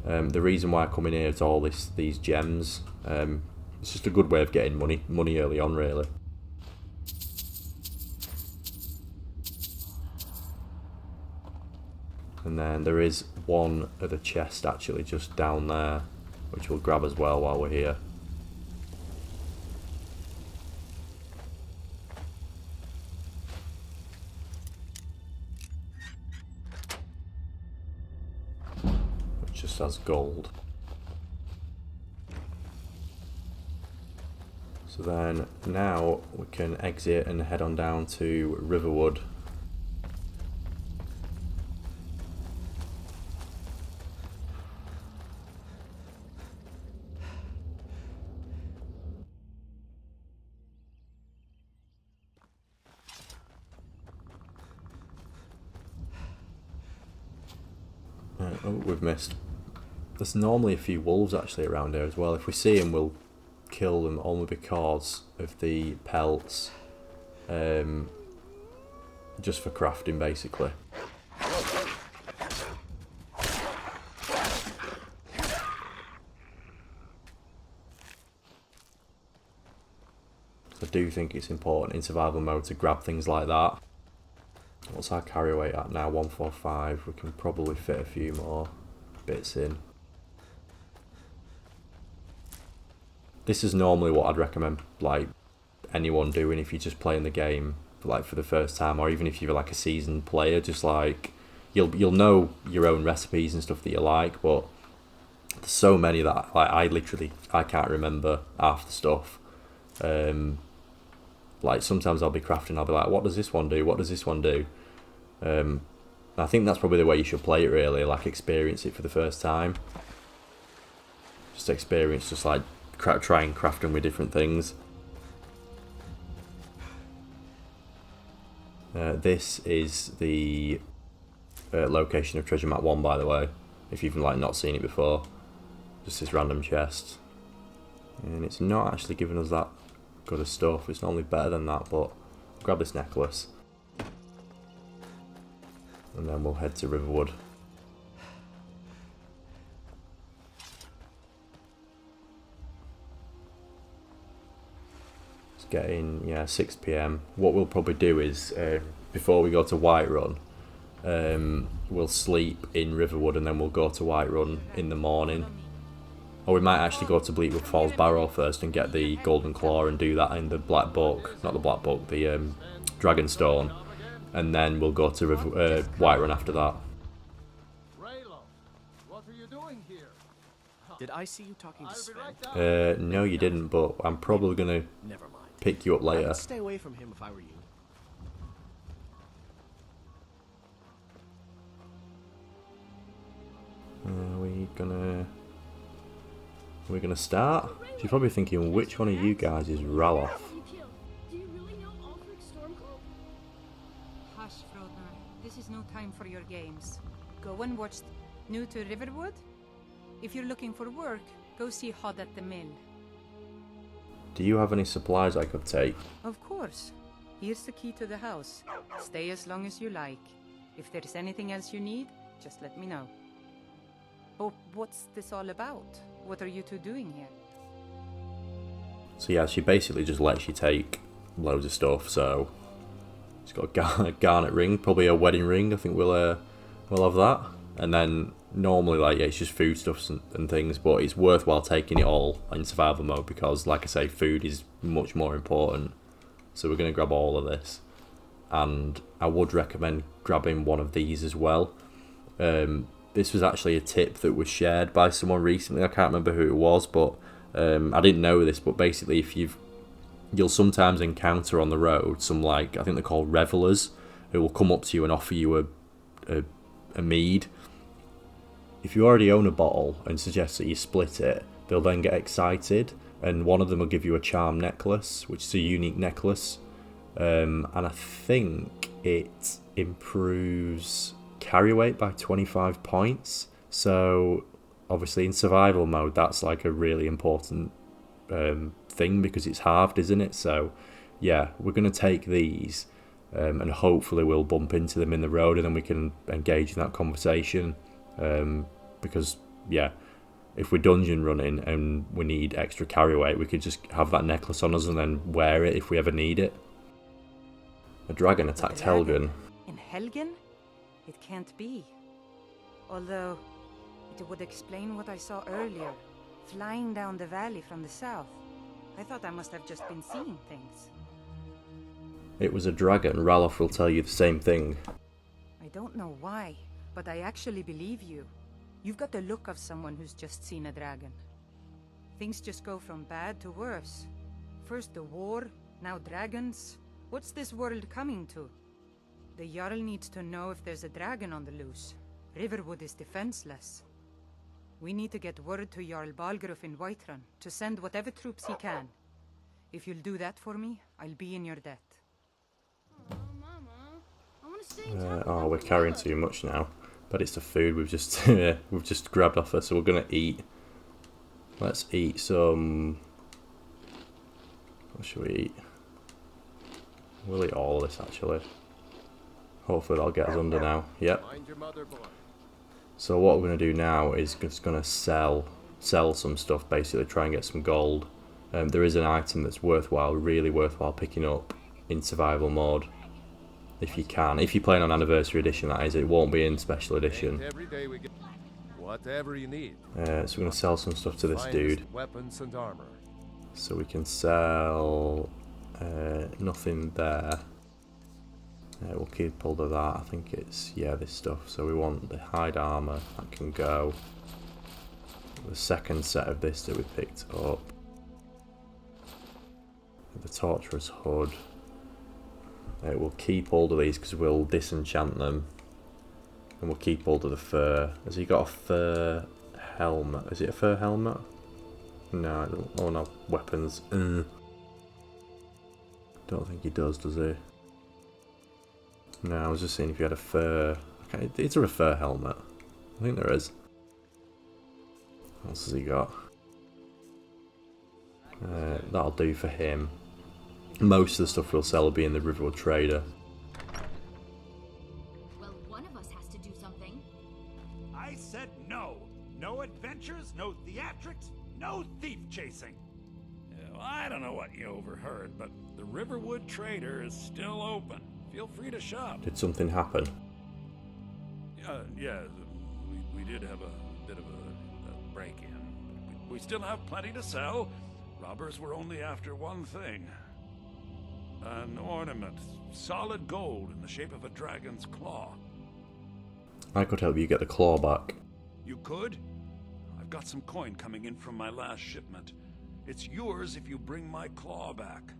The reason why I come in here is all these gems. It's just a good way of getting money early on, really. And then there is one other chest actually just down there, which we'll grab as well while we're here. Which just has gold. So then now we can exit and head on down to Riverwood. Oh, we've missed. There's normally a few wolves actually around here as well. If we see them, we'll kill them only because of the pelts. Just for crafting, basically. I do think it's important in survival mode to grab things like that. What's our carry weight at now? 145. We can probably fit a few more bits in. This is normally what I'd recommend like anyone doing if you're just playing the game like for the first time, or even if you're like a seasoned player. Just like you'll know your own recipes and stuff that you like, but there's so many that like I can't remember half the stuff. Like sometimes I'll be crafting, I'll be like, what does this one do? What does this one do? I think that's probably the way you should play it, really. Like experience it for the first time. Just experience, just like try and craft them with different things. This is the location of treasure map 1, by the way, if you've like not seen it before. Just this random chest, and it's not actually giving us that good of stuff. It's normally better than that, but grab this necklace and then we'll head to Riverwood. It's getting 6 PM. What we'll probably do is before we go to Whiterun, we'll sleep in Riverwood and then we'll go to Whiterun in the morning. Or we might actually go to Bleakwood Falls Barrow first and get the Golden Claw and do that in the Black Book, not the Black Book, the Dragonstone, and then we'll go to Whiterun after that. What are you doing here? Did I see you talking to Sven? No, you didn't, but I'm probably gonna Never mind. pick you up later. I'd stay away from him if I were you. We're gonna start. You're probably thinking, which one of you guys is Ralof? Do you really know Ulfric Stormcloak? Hush, Frodnar. This is no time for your games. Go and watch New to Riverwood? If you're looking for work, go see Hod at the mill. Do you have any supplies I could take? Of course. Here's the key to the house. Stay as long as you like. If there's anything else you need, just let me know. Oh, what's this all about? What are you two doing here? So yeah, she basically just lets you take loads of stuff. So she's got a garnet ring, probably a wedding ring. I think we'll have that. And then normally it's just foodstuffs and things, but it's worthwhile taking it all in survival mode because, like I say, food is much more important. So we're gonna grab all of this, and I would recommend grabbing one of these as well. This was actually a tip that was shared by someone recently. I can't remember who it was, but I didn't know this. But basically, you'll sometimes encounter on the road some I think they're called revelers, who will come up to you and offer you a mead. If you already own a bottle and suggest that you split it, they'll then get excited, and one of them will give you a charm necklace, which is a unique necklace, and I think it improves carry weight by 25 points. So obviously in survival mode that's like a really important thing because it's halved, isn't it? So yeah, we're going to take these and hopefully we'll bump into them in the road and then we can engage in that conversation, because yeah, if we're dungeon running and we need extra carry weight, we could just have that necklace on us and then wear it if we ever need it. A dragon attacked Helgen. In Helgen? It can't be. Although, it would explain what I saw earlier, flying down the valley from the south. I thought I must have just been seeing things. It was a dragon. Ralof will tell you the same thing. I don't know why, but I actually believe you. You've got the look of someone who's just seen a dragon. Things just go from bad to worse. First the war, now dragons. What's this world coming to? The Jarl needs to know if there's a dragon on the loose. Riverwood is defenseless. We need to get word to Jarl Balgruuf in Whiterun to send whatever troops he can. If you'll do that for me, I'll be in your debt. Mama, I want to stay in town. Oh, we're carrying too much now. But it's the food we've just grabbed off her, so we're gonna eat. Let's eat some. What should we eat? We'll eat all of this actually. Hopefully that'll get us under now. Yep. So what we're going to do now is just going to sell some stuff, basically try and get some gold. there is an item that's worthwhile, really worthwhile picking up in survival mode. If you can. If you're playing on Anniversary Edition, that is. It won't be in Special Edition. Every day we get whatever you need. So we're going to sell some stuff to this dude. Weapons and armor. So we can sell nothing there. We'll keep hold of that. I think it's, yeah, this stuff. So we want the hide armor. That can go. The second set of this that we picked up. The Torturer's Hood. We'll keep hold of these because we'll disenchant them. And we'll keep hold of the fur. Has he got a fur helmet? Is it a fur helmet? No, it doesn't. Oh no, weapons. Don't think he does he? No, I was just seeing if he had a fur. Okay, is there a fur helmet? I think there is. What else has he got? That'll do for him. Most of the stuff we'll sell will be in the Riverwood Trader. Well, one of us has to do something. I said no. No adventures, no theatrics, no thief chasing. Well, I don't know what you overheard, but the Riverwood Trader is still open. Feel free to shop. Did something happen? Yeah, we did have a bit of a break-in. We still have plenty to sell. Robbers were only after one thing. An ornament, solid gold in the shape of a dragon's claw. I could help you get the claw back. You could? I've got some coin coming in from my last shipment. It's yours if you bring my claw back.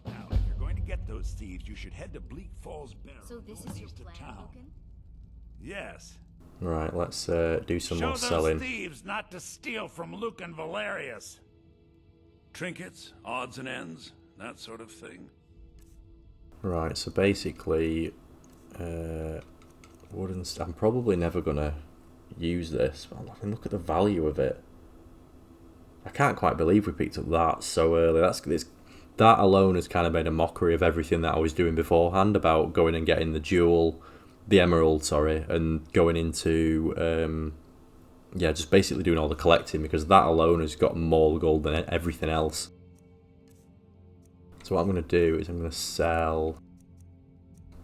Now, if you're going to get those thieves, you should head to Bleak Falls Barrow. So this is your east of plan, town. Logan? Yes. Right, let's do some more selling. Show those thieves not to steal from Luke and Valerius. Trinkets, odds and ends, that sort of thing. Right, so basically, I'm probably never gonna use this. But I mean, look at the value of it. I can't quite believe we picked up that so early. That alone has kind of made a mockery of everything that I was doing beforehand about going and getting the emerald, and going into, just basically doing all the collecting, because that alone has got more gold than everything else. So what I'm going to do is I'm going to sell,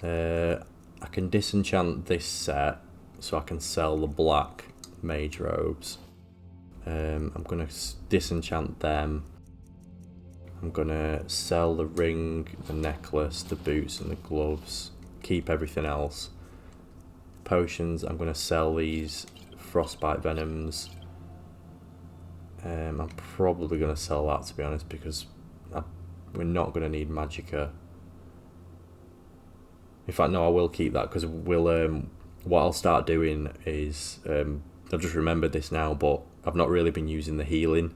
I can disenchant this set, so I can sell the black mage robes. I'm going to disenchant them. I'm going to sell the ring, the necklace, the boots and the gloves. Keep everything else. Potions, I'm going to sell these frostbite venoms. I'm probably going to sell that, to be honest, because we're not going to need magicka. In fact, no, I will keep that, because what I'll start doing is, I've just remembered this now, but I've not really been using the healing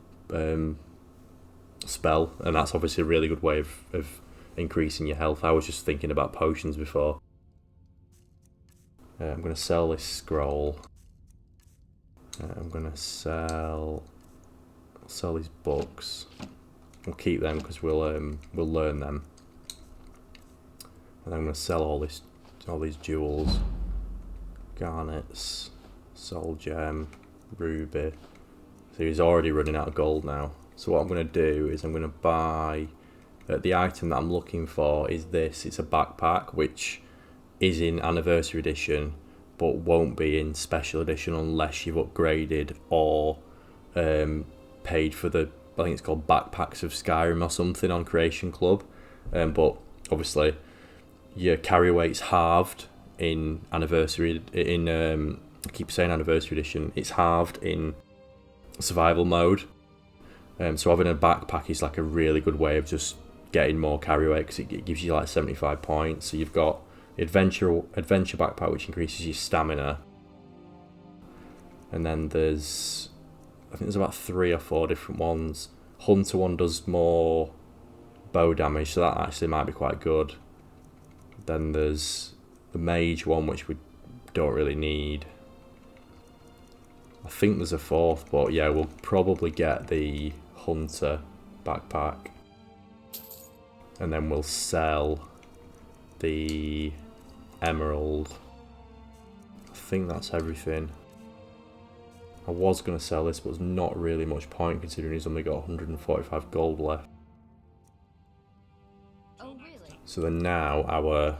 spell, and that's obviously a really good way of increasing your health. I was just thinking about potions before. I'm going to sell this scroll. I'm going to sell these books. We'll keep them because we'll learn them. And I'm going to sell all these jewels, garnets, soul gem, ruby. So he's already running out of gold now. So what I'm going to do is I'm going to buy the item that I'm looking for is this. It's a backpack which is in Anniversary Edition but won't be in Special Edition unless you've upgraded or paid for the, I think it's called Backpacks of Skyrim or something on Creation Club. But obviously your carry weight's halved in Anniversary, I keep saying Anniversary Edition, it's halved in Survival Mode. So having a backpack is like a really good way of just getting more carry weight, because it gives you like 75 points. So you've got the adventure backpack, which increases your stamina, and then there's, I think there's about 3 or 4 different ones. Hunter one does more bow damage, so that actually might be quite good. Then there's the mage one, which we don't really need. I think there's a 4th, but yeah, we'll probably get the hunter backpack, and then we'll sell the emerald. I think that's everything. I was going to sell this, but there's not really much point considering he's only got 145 gold left. Oh, really? So then now our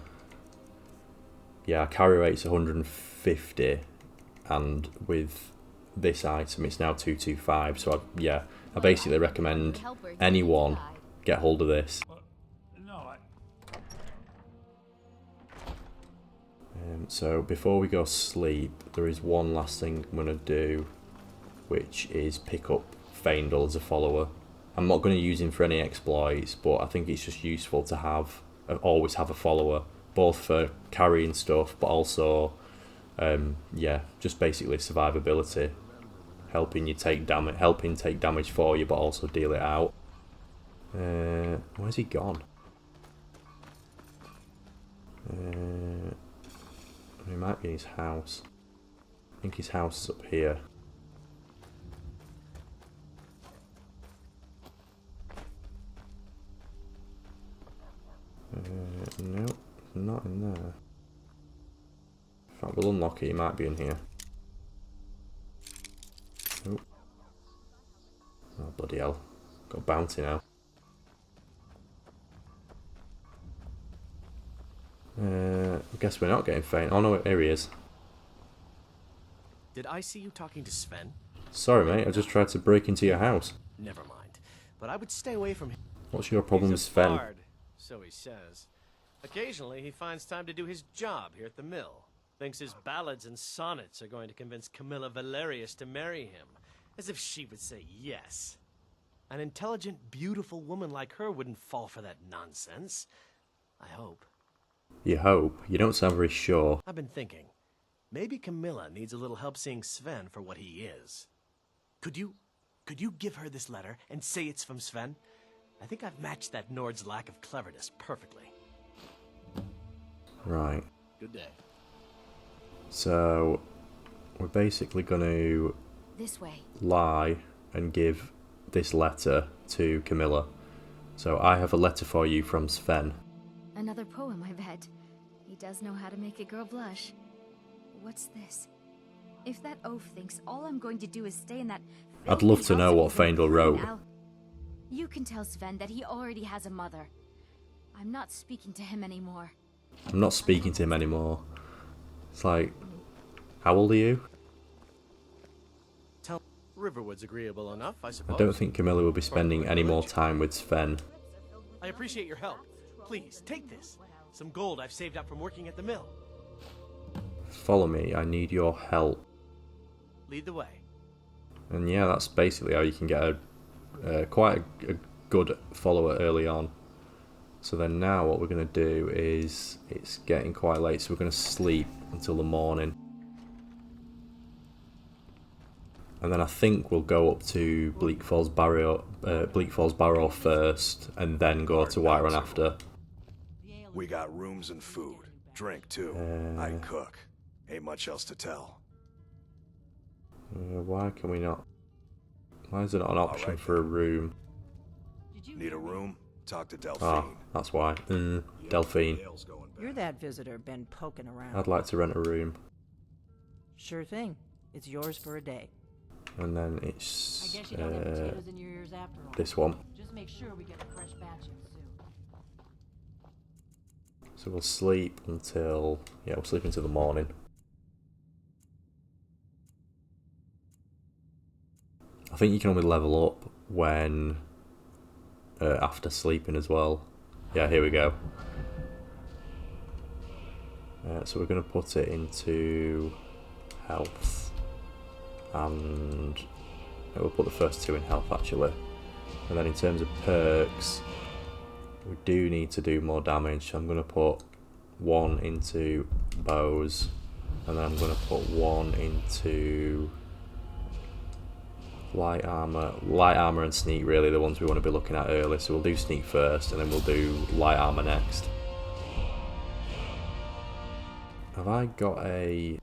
carry rate's 150, and with this item it's now 225. So I basically recommend anyone get hold of this. So before we go sleep, there is one last thing I'm going to do, which is pick up Faendal as a follower. I'm not going to use him for any exploits, but I think it's just useful to have always have a follower, both for carrying stuff, but also just basically survivability, helping take damage for you, but also deal it out. Where's he gone? He might be in his house. I think his house is up here. Nope, not in there. In fact, we'll unlock it, he might be in here. Nope. Oh, bloody hell. Got bounty now. I guess we're not getting faint. Oh no, here he is. Did I see you talking to Sven? Sorry mate, I just tried to break into your house. Never mind. But I would stay away from him. What's your problem with Sven? Bard, so he says. Occasionally he finds time to do his job here at the mill. Thinks his ballads and sonnets are going to convince Camilla Valerius to marry him. As if she would say yes. An intelligent, beautiful woman like her wouldn't fall for that nonsense. I hope. You hope? You don't sound very sure. I've been thinking. Maybe Camilla needs a little help seeing Sven for what he is. Could you give her this letter and say it's from Sven? I think I've matched that Nord's lack of cleverness perfectly. Right. Good day. So, we're basically going to this way. Lie and give this letter to Camilla. So I have a letter for you from Sven. Another poem, I bet. He does know how to make a girl blush. What's this? If that oaf thinks all I'm going to do is stay in that... I'd love to know what Faendal wrote. You can tell Sven that he already has a mother. I'm not speaking to him anymore. I'm not speaking to him anymore. It's like, how old are you? Tell Riverwood's agreeable enough, I suppose. I don't think Camilla will be spending any more time with Sven. I appreciate your help. Please, take this. Some gold I've saved up from working at the mill. Follow me, I need your help. Lead the way. And yeah, that's basically how you can get quite a good follower early on. So then now what we're going to do is, it's getting quite late, so we're going to sleep until the morning. And then I think we'll go up to Bleak Falls Barrow first, and then go to Whiterun after. We got rooms and food. Drink, too. I cook. Ain't much else to tell. Why can we not... Why is there not an option for a room? Need a room? Talk to Delphine. Ah, that's why. Delphine. You're that visitor been poking around. I'd like to rent a room. Sure thing. It's yours for a day. And then it's I guess you don't have potatoes in your ears after all. this one. Just make sure we get a fresh batch in soon. So we'll sleep until... Yeah, we'll sleep until the morning. I think you can only level up when... after sleeping as well. Yeah, here we go. So we're going to put it into health. And we'll put the first two in health actually. And then in terms of perks, we do need to do more damage. So I'm going to put one into bows, and then I'm going to put one into light armor and sneak, really the ones we want to be looking at early. So we'll do sneak first, and then we'll do light armor next. Have I got a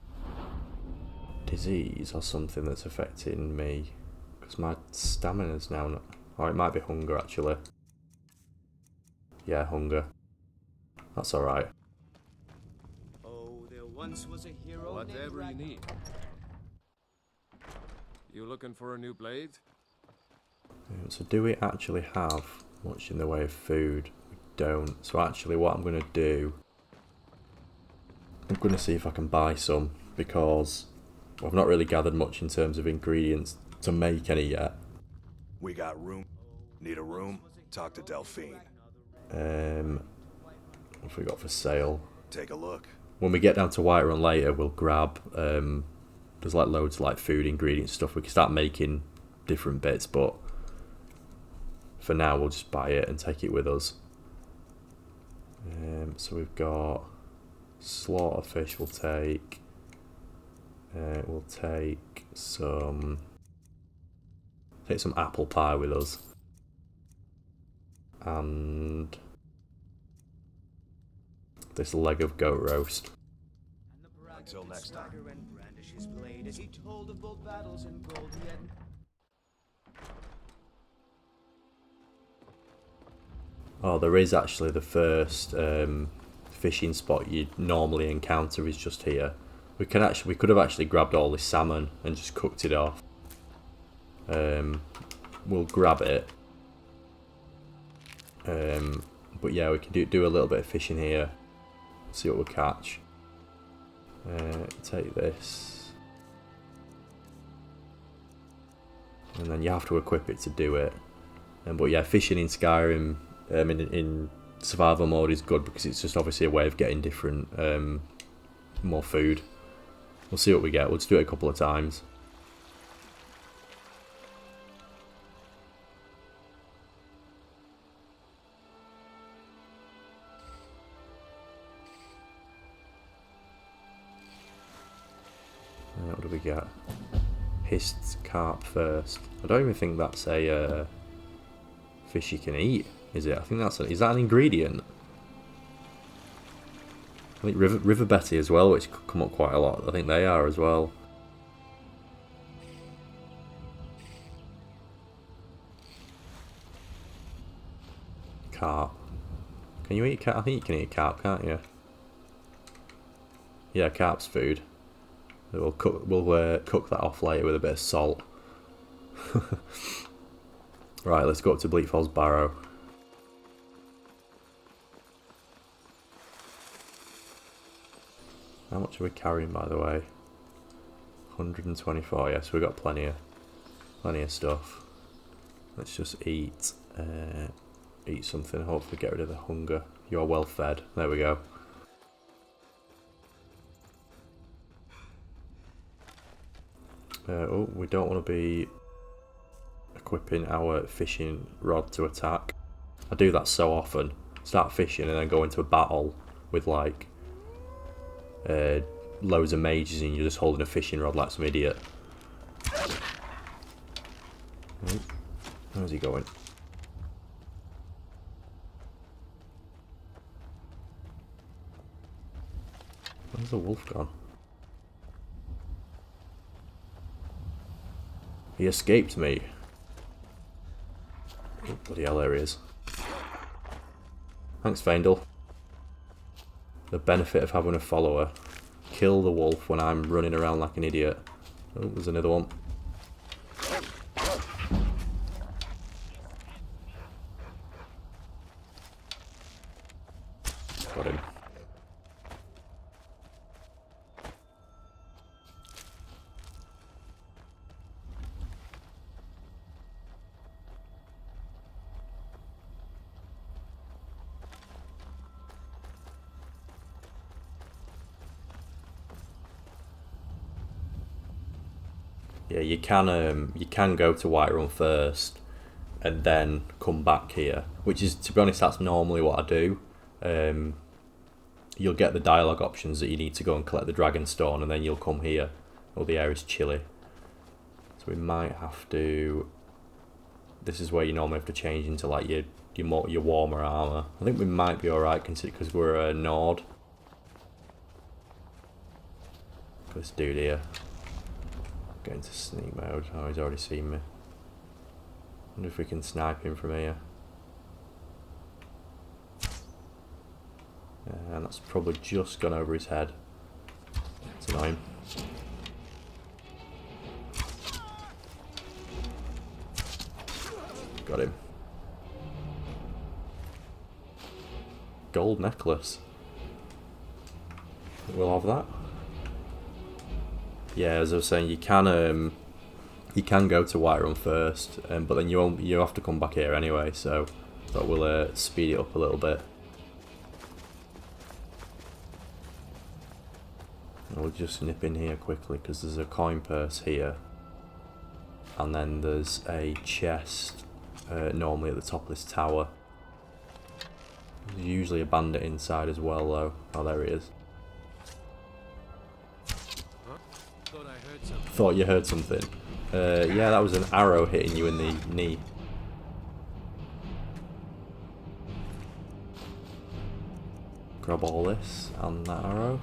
disease or something that's affecting me? Because my stamina's now not... Or it might be hunger actually. Yeah, hunger. That's alright. Oh, there once was a hero. Whatever you need. You looking for a new blade? So do we actually have much in the way of food? We don't. So actually what I'm going to do, I'm going to see if I can buy some, because I've not really gathered much in terms of ingredients to make any yet. We got room. Need a room? Talk to Delphine. What have we got for sale? Take a look. When we get down to Whiterun later, we'll grab, there's like loads of like food ingredients stuff. We can start making different bits, but for now we'll just buy it and take it with us. So we've got slaughter fish. We'll take some apple pie with us, and this leg of goat roast. Until next time. Oh, there is actually the first fishing spot you'd normally encounter is just here. We could have actually grabbed all this salmon and just cooked it off. We'll grab it. But yeah, we can do a little bit of fishing here. See what we catch. Take this. And then you have to equip it to do it. But yeah, fishing in Skyrim in survival mode is good because it's just obviously a way of getting different, more food. We'll see what we get. We'll just do it a couple of times. What do we get? Hissed carp first. I don't even think that's a fish you can eat, is it? I think that's is that an ingredient? I think River Betty as well, which come up quite a lot. I think they are as well. Carp. Can you eat carp? I think you can eat carp, can't you? Yeah, carp's food. We'll cook that off later with a bit of salt. Right, let's go up to Bleak Falls Barrow. How much are we carrying, by the way? 124. Yes, we've got plenty of stuff. Let's just eat something. Hopefully, get rid of the hunger. You're well fed. There we go. Oh, we don't want to be equipping our fishing rod to attack. I do that so often. Start fishing and then go into a battle with like loads of mages and you're just holding a fishing rod like some idiot. Where's he going? Where's the wolf gone? He escaped me. Oh, bloody hell, there he is. Thanks, Faendal. The benefit of having a follower. Kill the wolf when I'm running around like an idiot. Oh, there's another one. Got him. Yeah, you can go to Whiterun first and then come back here, which is, to be honest, that's normally what I do. You'll get the dialogue options that you need to go and collect the Dragonstone, and then you'll come here. Oh, the air is chilly, so we might have to. This is where you normally have to change into like your warmer armor. I think we might be all right because we're a Nord. This dude here. Get into sneak mode. Oh, he's already seen me. Wonder if we can snipe him from here. And that's probably just gone over his head. It's annoying. Got him. Gold necklace. We'll have that. Yeah, as I was saying, you can go to Whiterun first, but then you have to come back here anyway. So that will speed it up a little bit. We'll just nip in here quickly because there's a coin purse here, and then there's a chest normally at the top of this tower. There's usually a bandit inside as well, though. Oh, there he is. Thought you heard something. Yeah, that was an arrow hitting you in the knee. Grab all this and that arrow.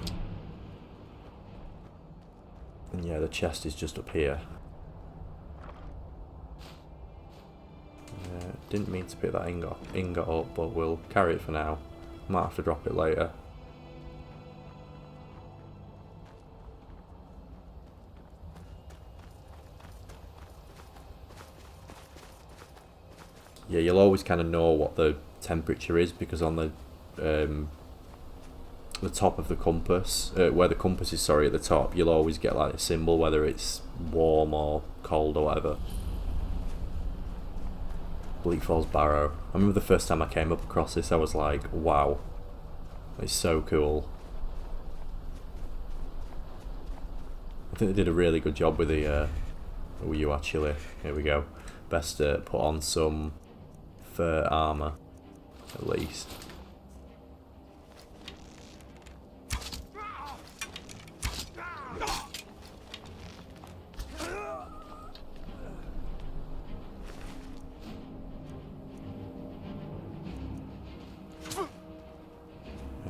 And yeah, the chest is just up here. Didn't mean to pick that ingot up, but we'll carry it for now. Might have to drop it later. Yeah, you'll always kind of know what the temperature is because on the top of the compass, where the compass is, sorry, at the top, you'll always get like a symbol, whether it's warm or cold or whatever. Bleak Falls Barrow. I remember the first time I came up across this, I was like, wow, it's so cool. I think they did a really good job with the you actually. Here we go. Best put on some fur armour, at least.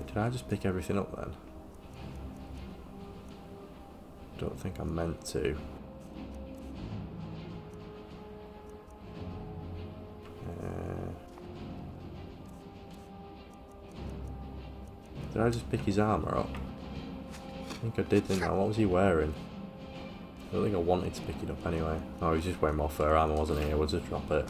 Did I just pick everything up then? Don't think I meant to. Did I just pick his armour up? I think I did, didn't I? What was he wearing? I don't think I wanted to pick it up anyway. Oh, he was just wearing more fur armour, wasn't he? We'll just drop it.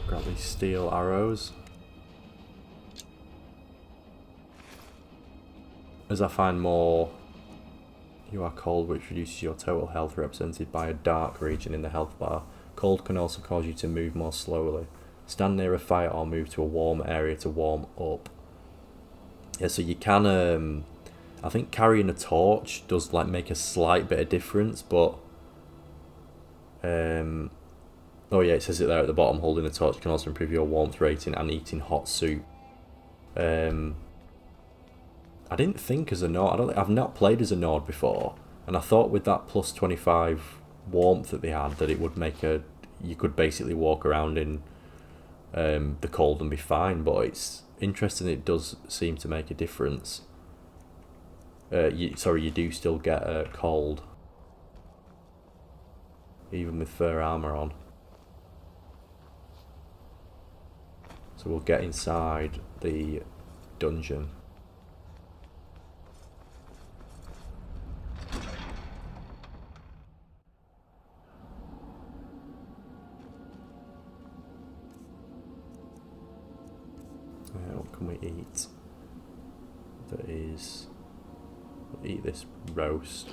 Grab these steel arrows. As I find more, you are cold, which reduces your total health, represented by a dark region in the health bar. Cold can also cause you to move more slowly. Stand near a fire or move to a warm area to warm up. Yeah, so you can, I think carrying a torch does like make a slight bit of difference, but, oh yeah, it says it there at the bottom, holding a torch can also improve your warmth rating and eating hot soup. I didn't think as a Nord, I've not played as a Nord before, and I thought with that plus 25 warmth that they had that it would make you could basically walk around in the cold and be fine, but it's interesting, it does seem to make a difference. You do still get cold, even with fur armour on. So we'll get inside the dungeon. What can we eat? That is, we'll eat this roast.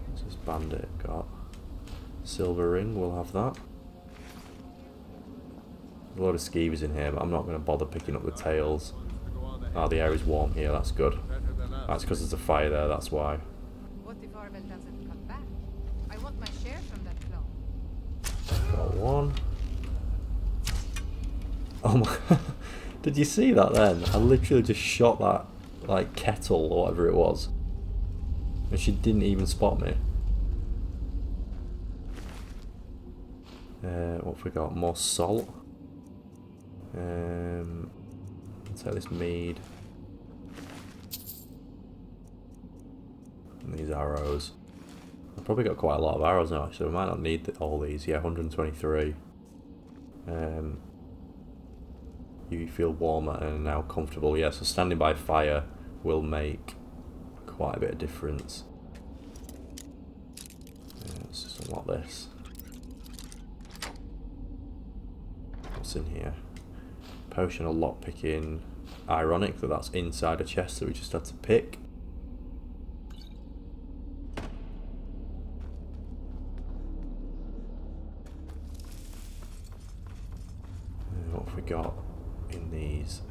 What's this bandit got? Silver ring, we'll have that. There's a load of skeevers in here, but I'm not going to bother picking up the tails. Ah, the air is warm here, that's good. That's because there's a fire there, that's why. What if Arvel doesn't come back? I want my share from that clone. Got one. Oh my, did you see that then? I literally just shot that, like, kettle or whatever it was. And she didn't even spot me. What have we got? More salt. Let's take this mead. And these arrows. I've probably got quite a lot of arrows now, so we might not need all these. Yeah, 123. You feel warmer and are now comfortable. Yeah, so standing by fire will make quite a bit of difference. Let's just unlock this. What's in here? Potion of lockpicking. Ironic that that's inside a chest that we just had to pick. What have we got in these?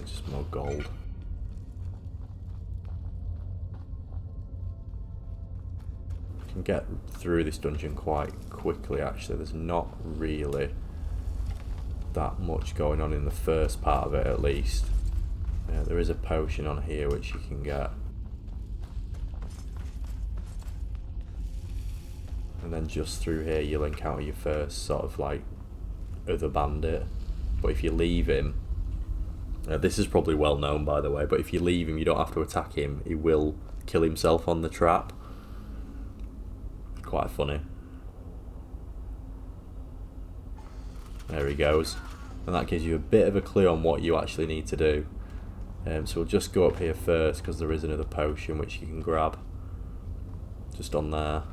Just more gold. We can get through this dungeon quite quickly actually. There's not really that much going on in the first part of it at least. There is a potion on here which you can get. And then just through here you'll encounter your first sort of like other bandit. But if you leave him, this is probably well known by the way, but if you leave him you don't have to attack him, he will kill himself on the trap. Quite funny. There he goes. And that gives you a bit of a clue on what you actually need to do. So we'll just go up here first because there is another potion which you can grab. Just on there.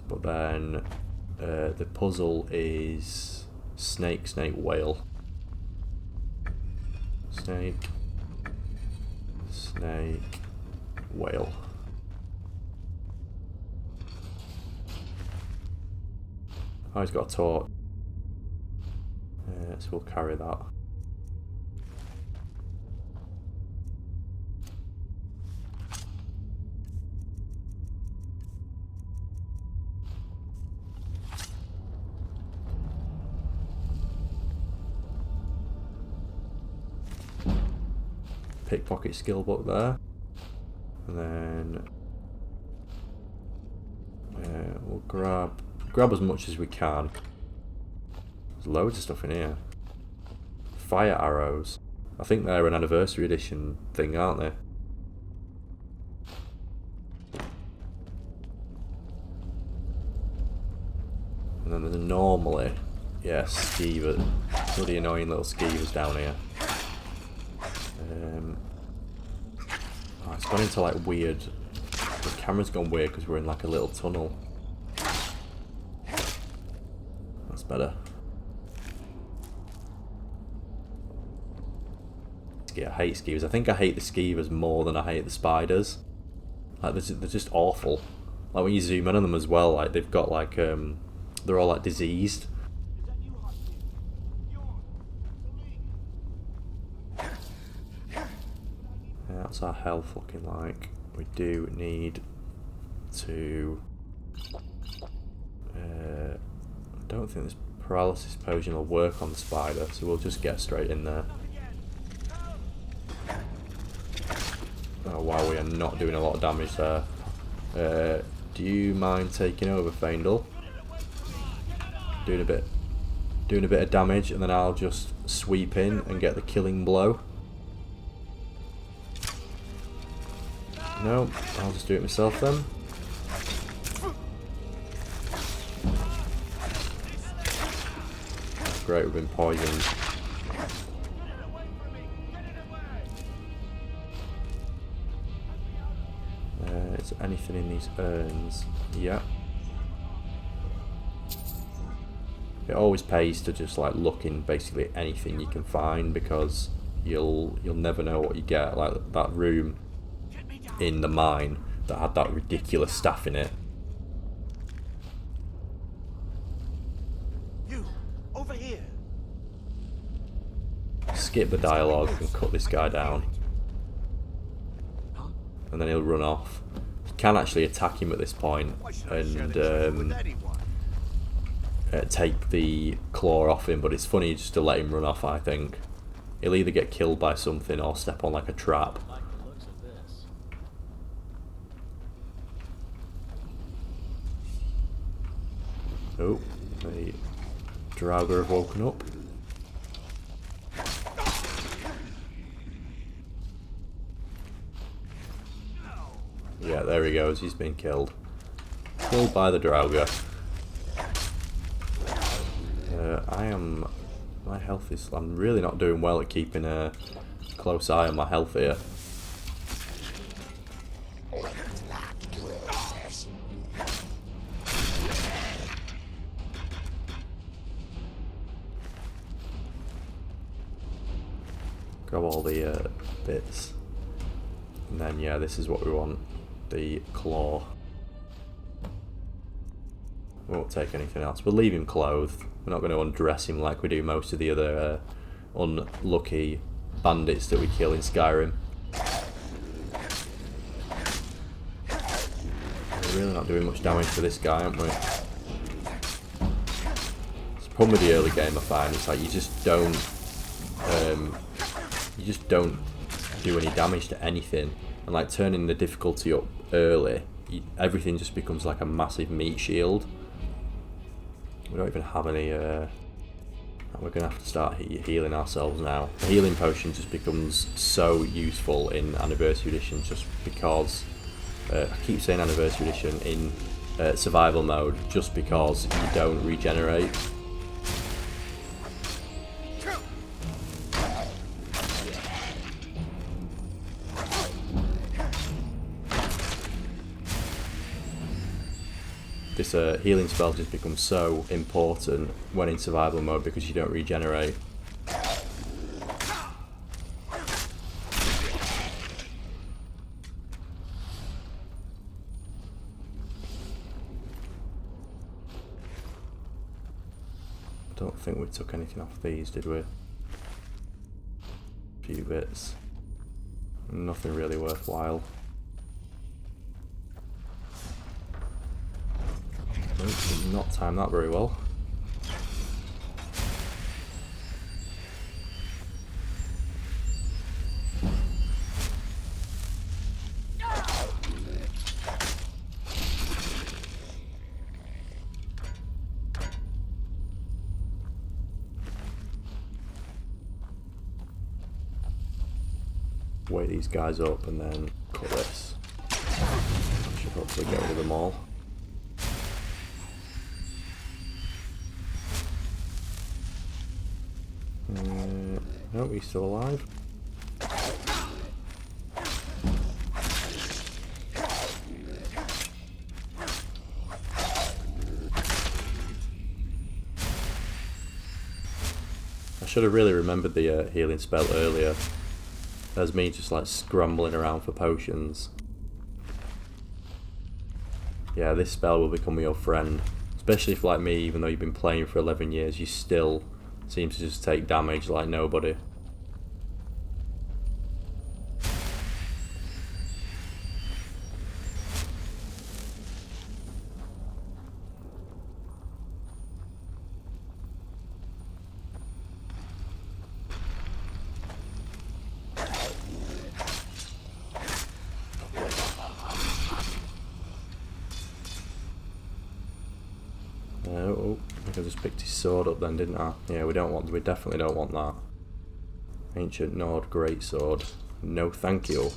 But then the puzzle is snake, snake, whale. Snake, snake, whale. Oh, he's got a torch. So we'll carry that. Pickpocket skill book there. And then we'll grab as much as we can. There's loads of stuff in here. Fire arrows. I think they're an anniversary edition thing, aren't they? And then there's normally, yeah, skeever. Bloody annoying little skeevers down here. Oh, it's gone into like weird. The camera's gone weird because we're in like a little tunnel. That's better. Yeah, I hate skeevers. I think I hate the skeevers more than I hate the spiders. Like they're just awful. Like when you zoom in on them as well, like they've got like they're all like diseased. Yeah, that's our health looking like. We do need to. I don't think this paralysis potion will work on the spider, so we'll just get straight in there. Oh wow, we are not doing a lot of damage there. Do you mind taking over, Faendal? Doing a bit of damage, and then I'll just sweep in and get the killing blow. No, I'll just do it myself then. Great, we've been poisoned. Is there anything in these urns? Yeah. It always pays to just like look in basically anything you can find, because you'll never know what you get. Like that room in the mine that had that ridiculous stuff in it. You over here. Skip the dialogue and cut this guy down, and then he'll run off. You can actually attack him at this point and take the claw off him, but it's funny just to let him run off. I think he'll either get killed by something or step on like a trap. Oh, the Draugr have woken up. Yeah, there he goes. He's been killed. Killed by the Draugr. My health is... I'm really not doing well at keeping a close eye on my health here. Grab all the bits. And then, yeah, this is what we want. The claw. We won't take anything else. We'll leave him clothed. We're not going to undress him like we do most of the other unlucky bandits that we kill in Skyrim. We're really not doing much damage to this guy, aren't we? It's the problem with the early game, I find. It's like you just don't do any damage to anything. And like turning the difficulty up early, everything just becomes like a massive meat shield. We don't even have any, we're going to have to start healing ourselves now. The healing potion just becomes so useful in Anniversary Edition just because, I keep saying Anniversary Edition, in survival mode, just because you don't regenerate. This healing spell just becomes so important when in survival mode because you don't regenerate. I don't think we took anything off these, did we? A few bits. Nothing really worthwhile. Did not time that very well. Wait these guys up and then cut this. I should hopefully get rid of them all. No, he's still alive. I should have really remembered the healing spell earlier. There's me just like scrambling around for potions. Yeah, this spell will become your friend. Especially if, like me, even though you've been playing for 11 years, you still seem to just take damage like nobody. Oh, I think I just picked his sword up then, didn't I? Yeah, we definitely don't want that. Ancient Nord greatsword. No thank you.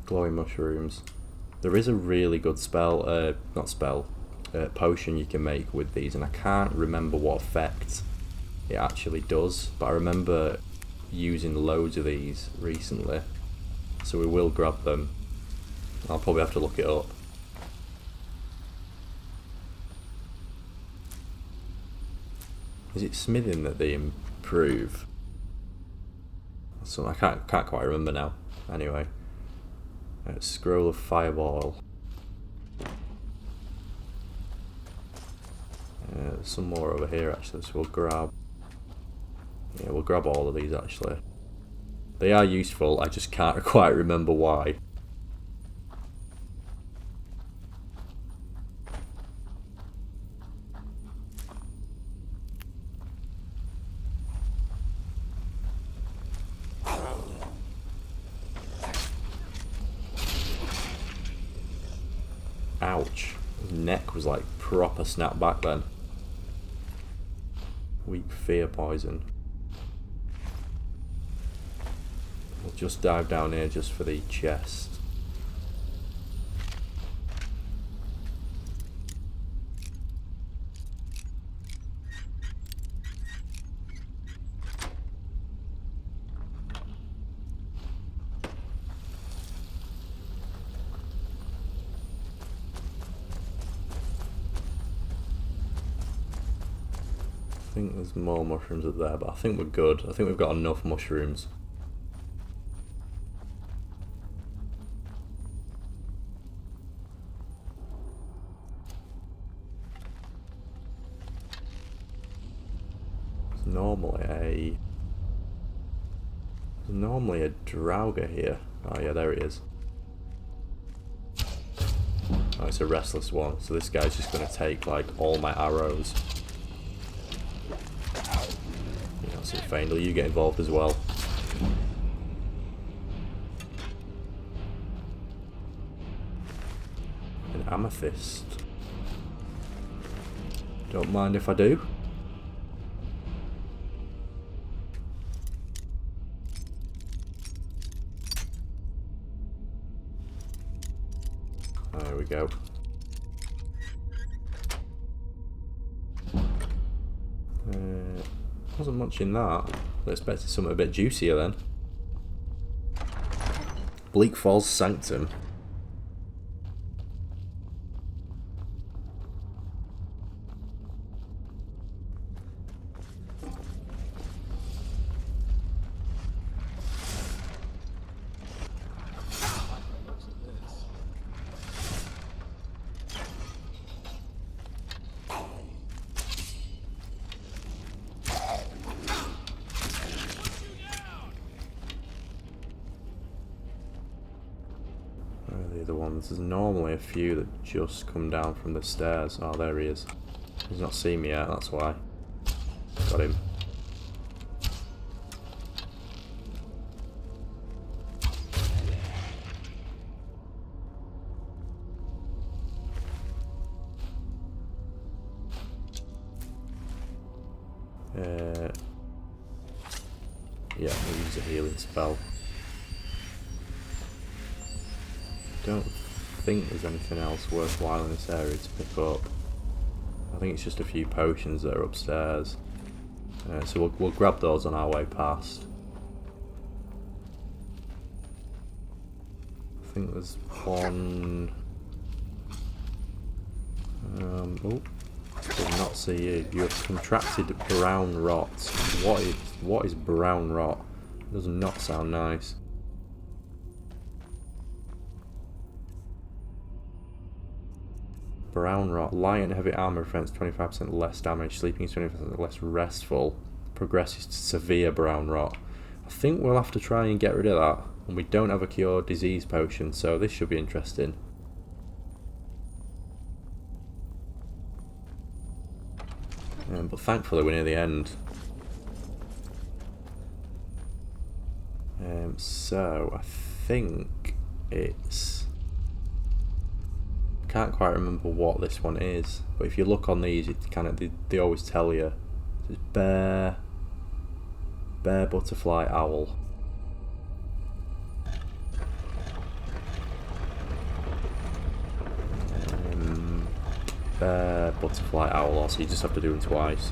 Glowing mushrooms. There is a really good potion you can make with these, and I can't remember what effect it actually does, but I remember using loads of these recently, so we will grab them. I'll probably have to look it up. Is it smithing that they improve? So I can't quite remember now. Anyway, scroll of fireball. Some more over here actually, so we'll grab. Yeah, we'll grab all of these actually. They are useful, I just can't quite remember why. Ouch. neck was like proper snapped back then. Weak fear poison. We'll just dive down here just for the chest. I think there's more mushrooms up there, but I think we're good. I think we've got enough mushrooms. There's normally a Draugr here. Oh yeah, there he is. Oh, it's a restless one, so this guy's just going to take like all my arrows. So Faendal, you get involved as well. An amethyst. Don't mind if I do. There we go. Wasn't much in that. I expected something a bit juicier then. Bleak Falls Sanctum. The ones. There's normally a few that just come down from the stairs. Oh, there he is. He's not seen me yet, that's why. Got him. Yeah, we'll use a healing spell. Don't think there's anything else worthwhile in this area to pick up. I think it's just a few potions that are upstairs. So we'll grab those on our way past. I think there's one... oh, did not see you. You have contracted brown rot. What is brown rot? Does not sound nice. Brown rot. Light and heavy armor prevents 25% less damage. Sleeping is 20% less restful. Progresses to severe brown rot. I think we'll have to try and get rid of that. And we don't have a cure disease potion, so this should be interesting. But thankfully we're near the end. So I think it's... can't quite remember what this one is, but if you look on these, it kind of they always tell you. It's bear, butterfly, owl. Bear, butterfly, owl. Also, you just have to do them twice.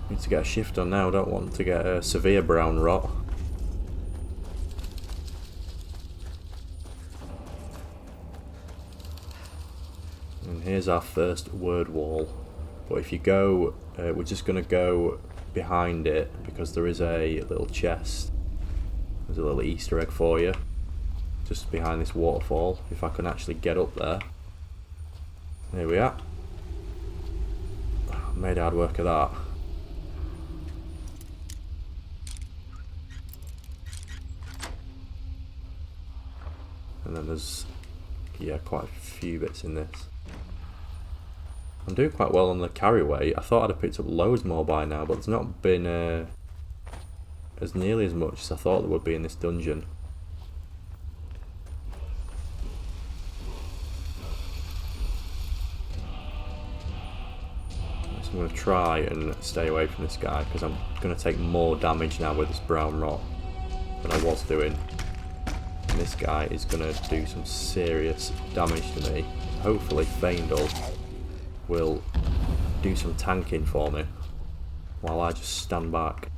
Need to get a shift on now. Don't want to get a severe brown rot. And here's our first word wall. But if you go, we're just going to go behind it because there is a little chest. There's a little Easter egg for you. Just behind this waterfall. If I can actually get up there. There we are. Made hard work of that. And then there's yeah, quite a few bits in this. I'm doing quite well on the carry weight. I thought I'd have picked up loads more by now, but there's not been as nearly as much as I thought there would be in this dungeon. So I'm going to try and stay away from this guy, because I'm going to take more damage now with this brown rot than I was doing. And this guy is going to do some serious damage to me. Hopefully Feindel will do some tanking for me while I just stand back.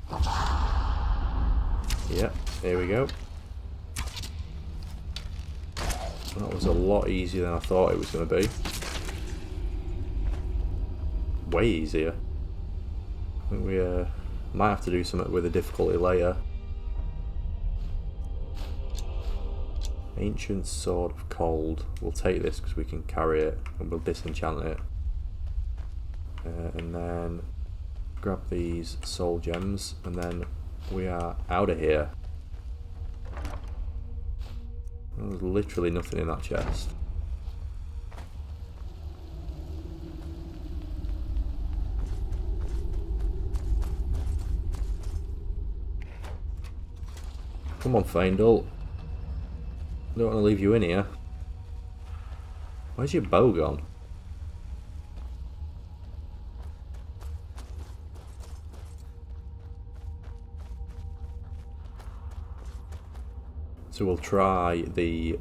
Yep, here we go. That was a lot easier than I thought it was going to be. Way easier. I think we might have to do something with the difficulty later. Ancient Sword of Cold. We'll take this because we can carry it and we'll disenchant it. And then grab these soul gems and then we are out of here. There's literally nothing in that chest. Come on, Feindel. I don't want to leave you in here. Where's your bow gone? So we'll try the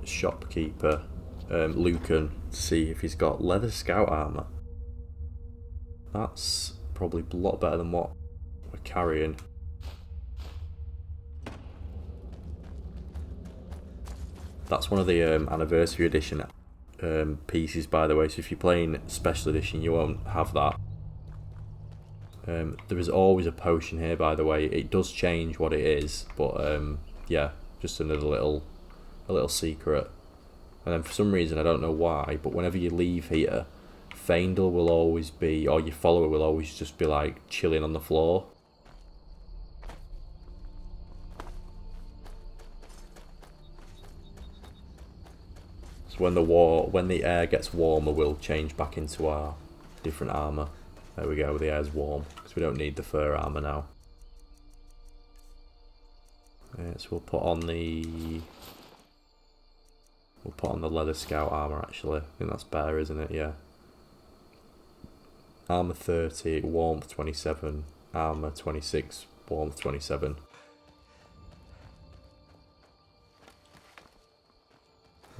shopkeeper, Lucan, to see if he's got leather scout armour. That's probably a lot better than what we're carrying. That's one of the anniversary edition pieces, by the way, so if you're playing special edition you won't have that. There is always a potion here, by the way. It does change what it is, but yeah, just another little secret. And then for some reason, I don't know why, but whenever you leave here, Feindel will always be, or your follower will always just be like chilling on the floor. So when the air gets warmer, we'll change back into our different armour. There we go, the air's warm, because we don't need the fur armour now. So we'll put on the leather scout armour actually. I think that's better, isn't it? Yeah. Armour 30, warmth 27, armour 26, warmth 27.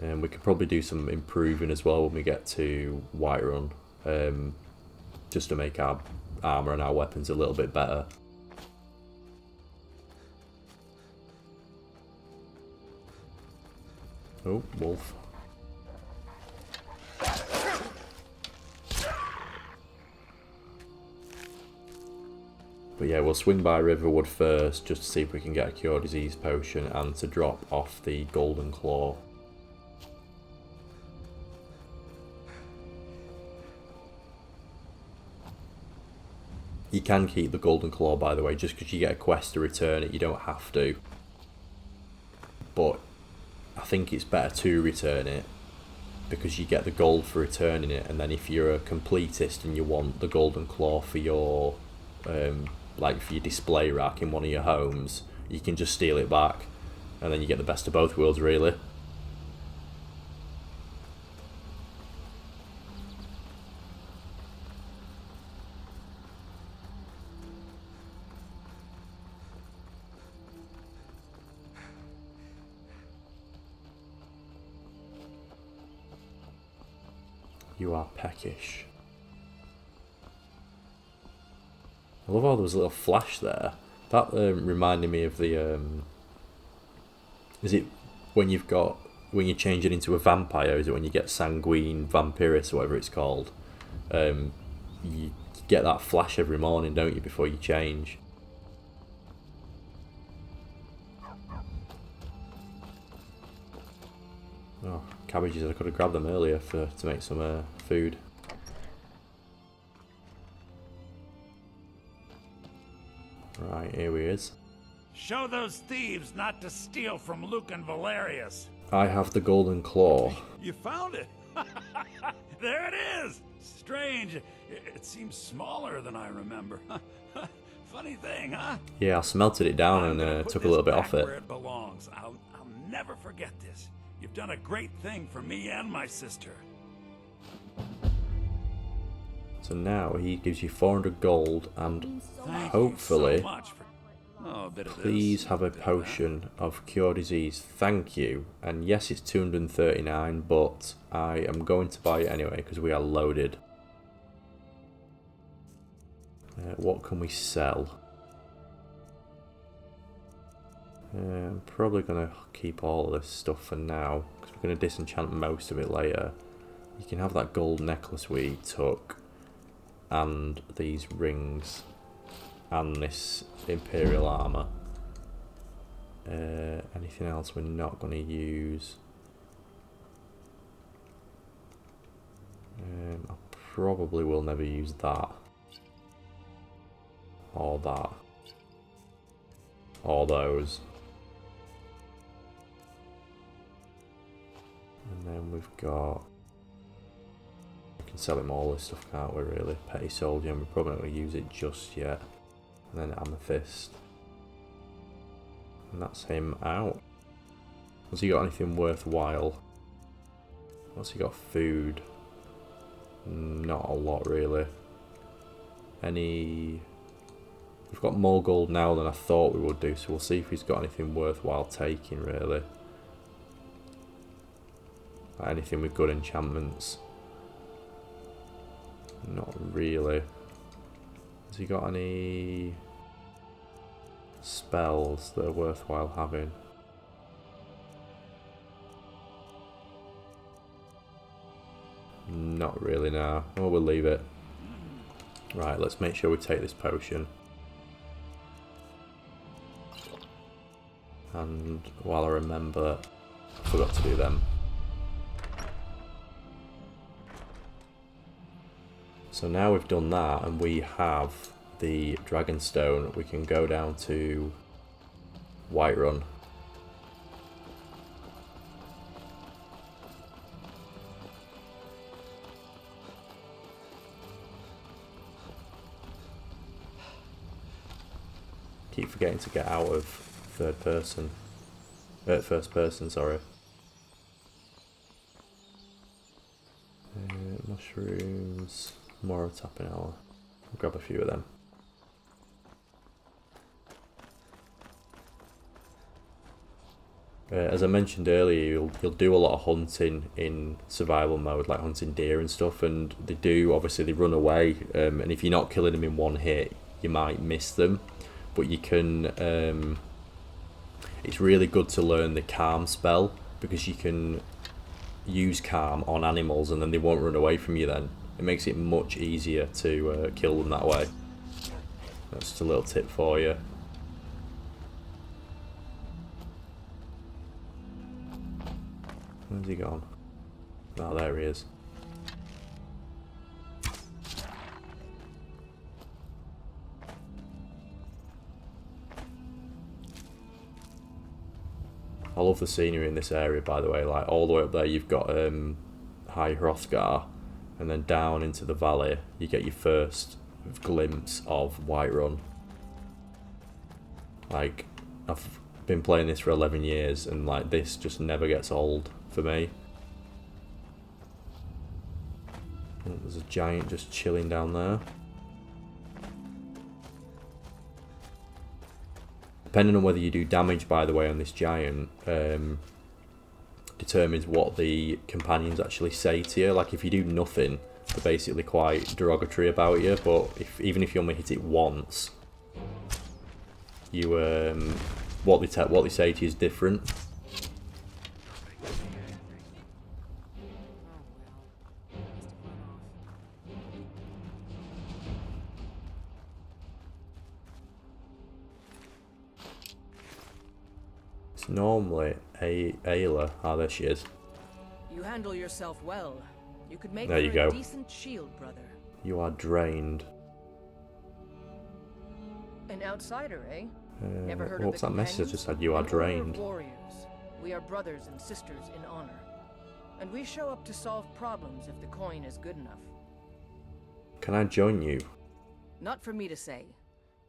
And we could probably do some improving as well when we get to Whiterun, just to make our armour and our weapons a little bit better. Oh, wolf. But yeah, we'll swing by Riverwood first just to see if we can get a cure disease potion and to drop off the golden claw. You can keep the golden claw, by the way, just because you get a quest to return it, you don't have to. But I think it's better to return it because you get the gold for returning it, and then if you're a completist and you want the golden claw for your like for your display rack in one of your homes, you can just steal it back and then you get the best of both worlds, really. You are peckish. I love how there was a little flash there. That reminded me of the is it when you're changing into a vampire, is it when you get sanguine vampiris or whatever it's called? You get that flash every morning, don't you, before you change? Oh, cabbages, I could have grabbed them earlier to make some food. Right, here he is. Show those thieves not to steal from Lucan Valerius. I have the golden claw. You found it! There it is! Strange. It seems smaller than I remember. Funny thing, huh? Yeah, I smelted it down and took a little bit off it. Where it belongs. I'll never forget this. You've done a great thing for me and my sister. So now he gives you 400 gold and Thank hopefully, you so much for a bit of please this, have a potion of cure disease. Thank you. And yes, it's 239, but I am going to buy it anyway because we are loaded. What can we sell? I'm probably going to keep all of this stuff for now because we're going to disenchant most of it later. You can have that gold necklace we took and these rings and this imperial armor. Anything else we're not going to use? I probably will never use that. Or that. Or those. And then we've got... We can sell him all this stuff, can't we, really? Petty soldier, and we're probably not going to use it just yet. And then amethyst. And that's him out. Has he got anything worthwhile? What's he got? Food? Not a lot, really. Any... We've got more gold now than I thought we would do, so we'll see if he's got anything worthwhile taking, really. Anything with good enchantments. Not really. Has he got any spells that are worthwhile having? Not really, no. Oh, we'll leave it. Right, let's make sure we take this potion. And while I remember, I forgot to do them. So now we've done that and we have the Dragonstone, we can go down to Whiterun. Keep forgetting to get out of first person, sorry. Mushrooms, more of tapping hour. I'll grab a few of them. As I mentioned earlier, you'll do a lot of hunting in survival mode, like hunting deer and stuff, and obviously they run away, and if you're not killing them in one hit, you might miss them. But you can, it's really good to learn the calm spell, because you can use calm on animals and then they won't run away from you then. It makes it much easier to kill them that way. That's just a little tip for you. Where's he gone? Oh, there he is. I love the scenery in this area, by the way. Like all the way up there, you've got High Hrothgar, and then down into the valley, you get your first glimpse of Whiterun. Like, I've been playing this for 11 years, and like this just never gets old for me. Oh, there's a giant just chilling down there. Depending on whether you do damage, by the way, on this giant, determines what the companions actually say to you. Like, if you do nothing, they're basically quite derogatory about you, but even if you only hit it once, you what they say to you is different. It's normally Ayla. Ah, there she is. You handle yourself well. You could make There you for go. a decent shield, brother. You are drained. An outsider, eh? Never heard What's of that the message I just companions? had? You are An order of drained. warriors. We are brothers and sisters in honor. And we show up to solve problems if the coin is good enough. Can I join you? Not for me to say.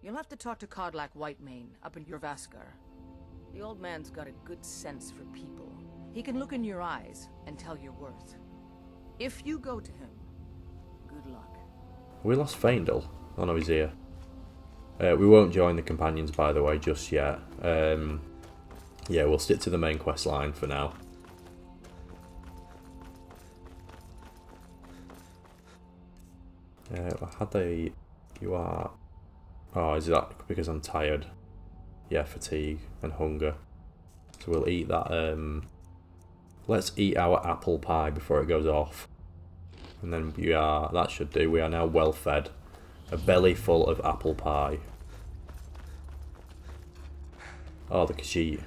You'll have to talk to Kodlak Whitemane up in Jorvaskar. The old man's got a good sense for people. He can look in your eyes and tell your worth. If you go to him, good luck. We lost Faendal. Oh no, he's here. We won't join the companions, by the way, just yet. Yeah, we'll stick to the main quest line for now. You are... Oh, is that because I'm tired? Yeah, fatigue and hunger. So we'll eat that, let's eat our apple pie before it goes off. And then that should do, we are now well fed. A belly full of apple pie. Oh, the Khajiit.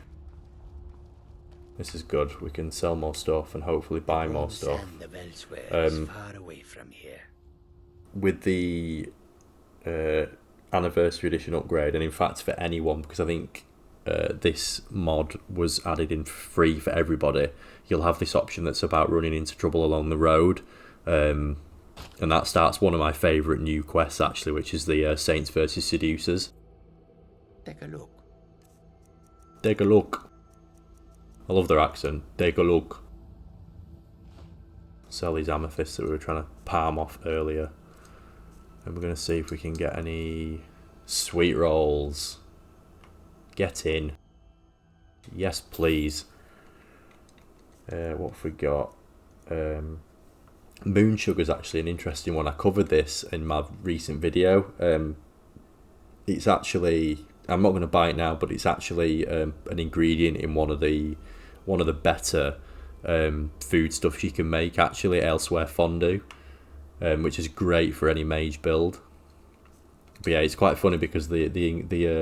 This is good, we can sell more stuff and hopefully buy more stuff. Far away from here. With the anniversary edition upgrade, and in fact for anyone, because I think this mod was added in free for everybody, you'll have this option that's about running into trouble along the road, and that starts one of my favourite new quests actually, which is the Saints versus Seducers. Take a look. Take a look. I love their accent. Take a look. Sell these amethysts that we were trying to palm off earlier. And we're going to see if we can get any sweet rolls. Get in. Yes, please. What have we got? Moon sugar's actually an interesting one. I covered this in my recent video. It's actually, I'm not going to buy it now, but it's actually an ingredient in one of the better food stuffs you can make, actually, elsewhere fondue. Which is great for any mage build. But yeah, it's quite funny because the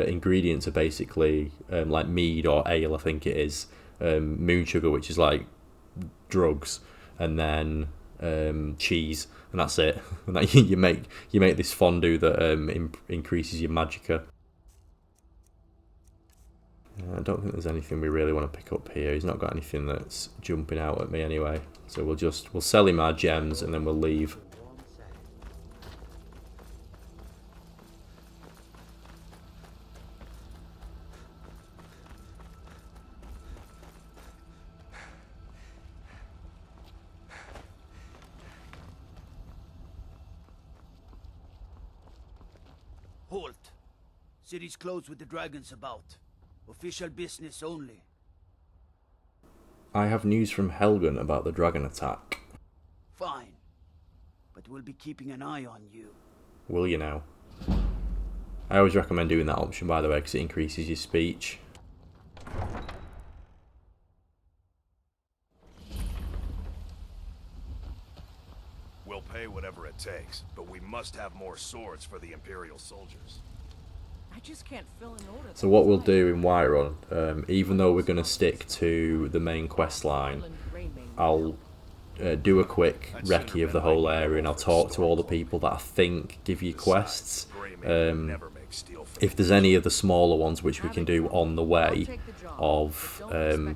ingredients are basically like mead or ale, I think it is, moon sugar, which is like drugs, and then cheese, and that's it. And that you make this fondue that increases your magicka. I don't think there's anything we really want to pick up here. He's not got anything that's jumping out at me anyway. So we'll sell him our gems and then we'll leave. Halt. City's closed with the dragons about. Official business only. I have news from Helgen about the dragon attack. Fine. But we'll be keeping an eye on you. Will you now? I always recommend doing that option, by the way, because it increases your speech. We'll pay whatever it takes, but we must have more swords for the Imperial soldiers. I just can't fill an order. So what we'll do in Whiterun, even though we're going to stick to the main quest line, I'll do a quick recce of the whole area and I'll talk to all the people that I think give you quests. If there's any of the smaller ones which we can do on the way of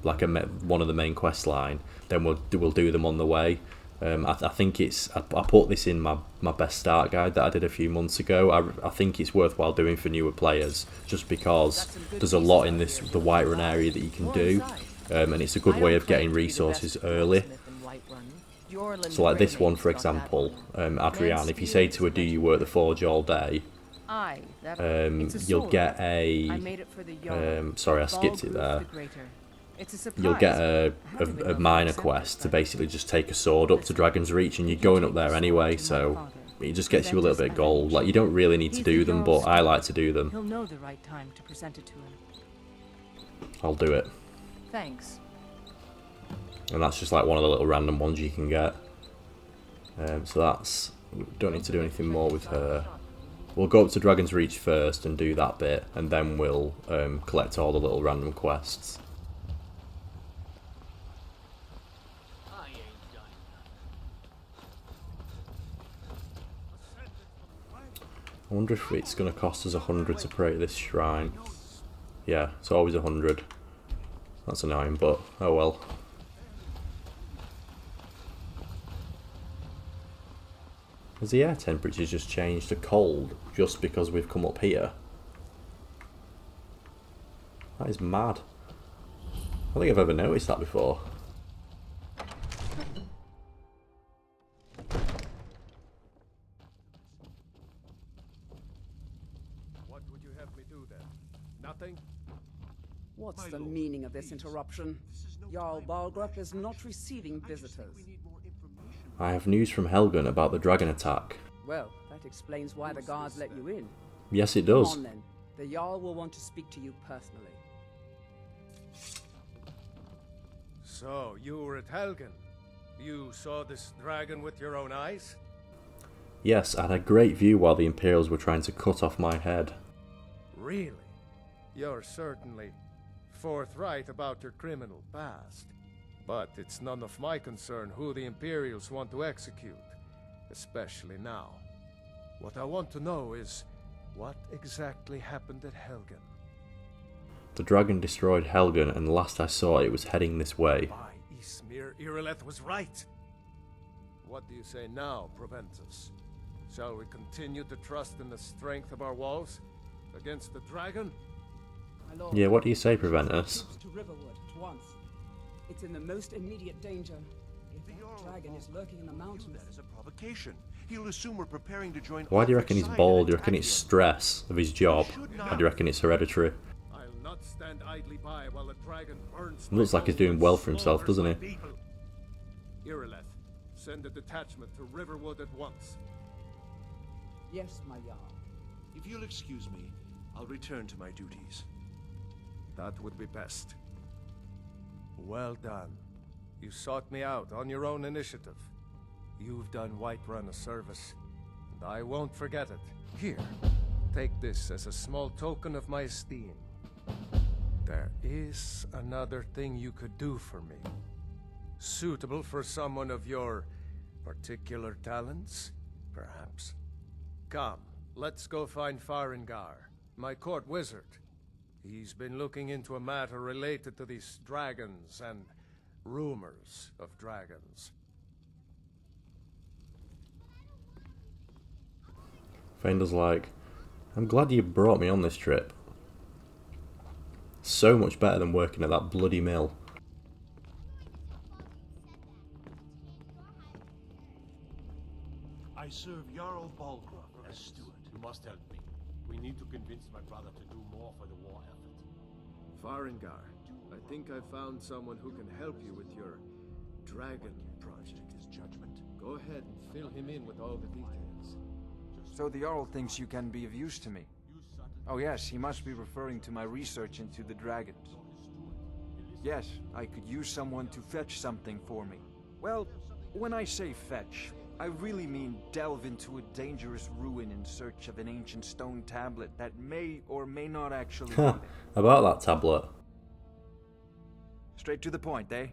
like one of the main quest line, then we'll do them on the way. I think I put this in my best start guide that I did a few months ago. I think it's worthwhile doing for newer players, just because there's a lot in the Whiterun area that you can do, and it's a good way of getting resources early. So like this one, for example, Adrienne, if you say to her, do you work the forge all day, you'll get a... sorry, I skipped it there. You'll get a minor quest to basically just take a sword up to Dragon's Reach, and you're going up there anyway, so it just gets you a little bit of gold. Like, you don't really need to do them, but I like to do them. He'll know the right time to present it to him. I'll do it. Thanks. And that's just like one of the little random ones you can get. So that's... we don't need to do anything more with her. We'll go up to Dragon's Reach first and do that bit, and then we'll collect all the little random quests. I wonder if it's going to cost us 100 to create this shrine. Yeah, it's always 100. That's annoying, but oh well. Has the air temperature just changed to cold just because we've come up here? That is mad. I don't think I've ever noticed that before. What would you have me do then? Nothing? What's the meaning of this interruption? Jarl Balgrup is not receiving visitors. I have news from Helgen about the dragon attack. Well, that explains why the guards let you in. Yes, it does. Come on then. The Jarl will want to speak to you personally. So, you were at Helgen. You saw this dragon with your own eyes? Yes, I had a great view while the Imperials were trying to cut off my head. Really? You're certainly forthright about your criminal past. But it's none of my concern who the Imperials want to execute, especially now. What I want to know is, what exactly happened at Helgen? The dragon destroyed Helgen, and last I saw it was heading this way. By Ysmir, Irileth was right! What do you say now, Proventus? Shall we continue to trust in the strength of our walls against the dragon? Yeah, what do you say, Proventus? To Riverwood at once. It's in the most immediate danger. If the dragon is lurking in the mountains. That is a provocation. He'll assume we're preparing to join. Why do you reckon he's bald? Do you reckon it's stress of his job? Or do you reckon it's hereditary? I'll not stand idly by while the dragon burns. Looks like he's doing well for himself, doesn't he? Irileth, send a detachment to Riverwood at once. Yes, my Jarl. If you'll excuse me, I'll return to my duties. That would be best. Well done. You sought me out on your own initiative. You've done Whiterun a service, and I won't forget it. Here, take this as a small token of my esteem. There is another thing you could do for me. Suitable for someone of your particular talents, perhaps. Come, let's go find Farengar, my court wizard. He's been looking into a matter related to these dragons and rumors of dragons. Fender's like, I'm glad you brought me on this trip. So much better than working at that bloody mill. I serve Jarl Balgrup as steward. You must help me. We need to convince my brother to do more for the war effort. Farengar, I think I found someone who can help you with your dragon project. His judgment. Go ahead and fill him in with all the details. So the Jarl thinks you can be of use to me. Oh yes, he must be referring to my research into the dragons. Yes, I could use someone to fetch something for me. Well, when I say fetch, I really mean delve into a dangerous ruin in search of an ancient stone tablet that may or may not actually be there. About that tablet. Straight to the point, eh?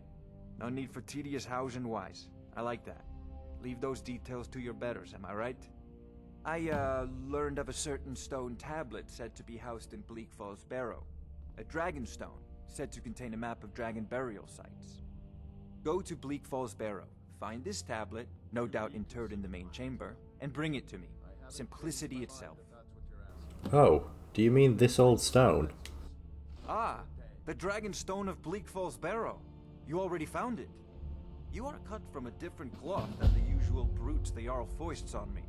No need for tedious hows and whys. I like that. Leave those details to your betters, am I right? I, learned of a certain stone tablet said to be housed in Bleak Falls Barrow. A dragon stone, said to contain a map of dragon burial sites. Go to Bleak Falls Barrow, find this tablet, no doubt interred in the main chamber, and bring it to me. Simplicity itself. Oh, do you mean this old stone? Ah, the dragon stone of Bleak Falls Barrow. You already found it. You are cut from a different cloth than the usual brutes the Jarl foists on me.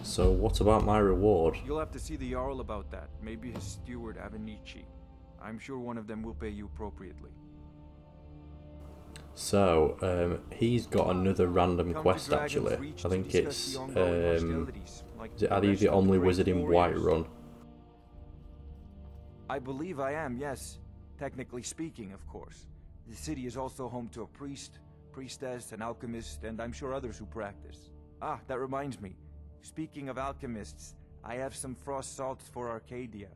So what about my reward? You'll have to see the Jarl about that. Maybe his steward Avenici. I'm sure one of them will pay you appropriately. So, he's got another random quest actually. I think it's, is it Are you the only wizard in Whiterun? I believe I am, yes. Technically speaking, of course. The city is also home to a priest, priestess, an alchemist, and I'm sure others who practice. Ah, that reminds me. Speaking of alchemists, I have some frost salts for Arcadia.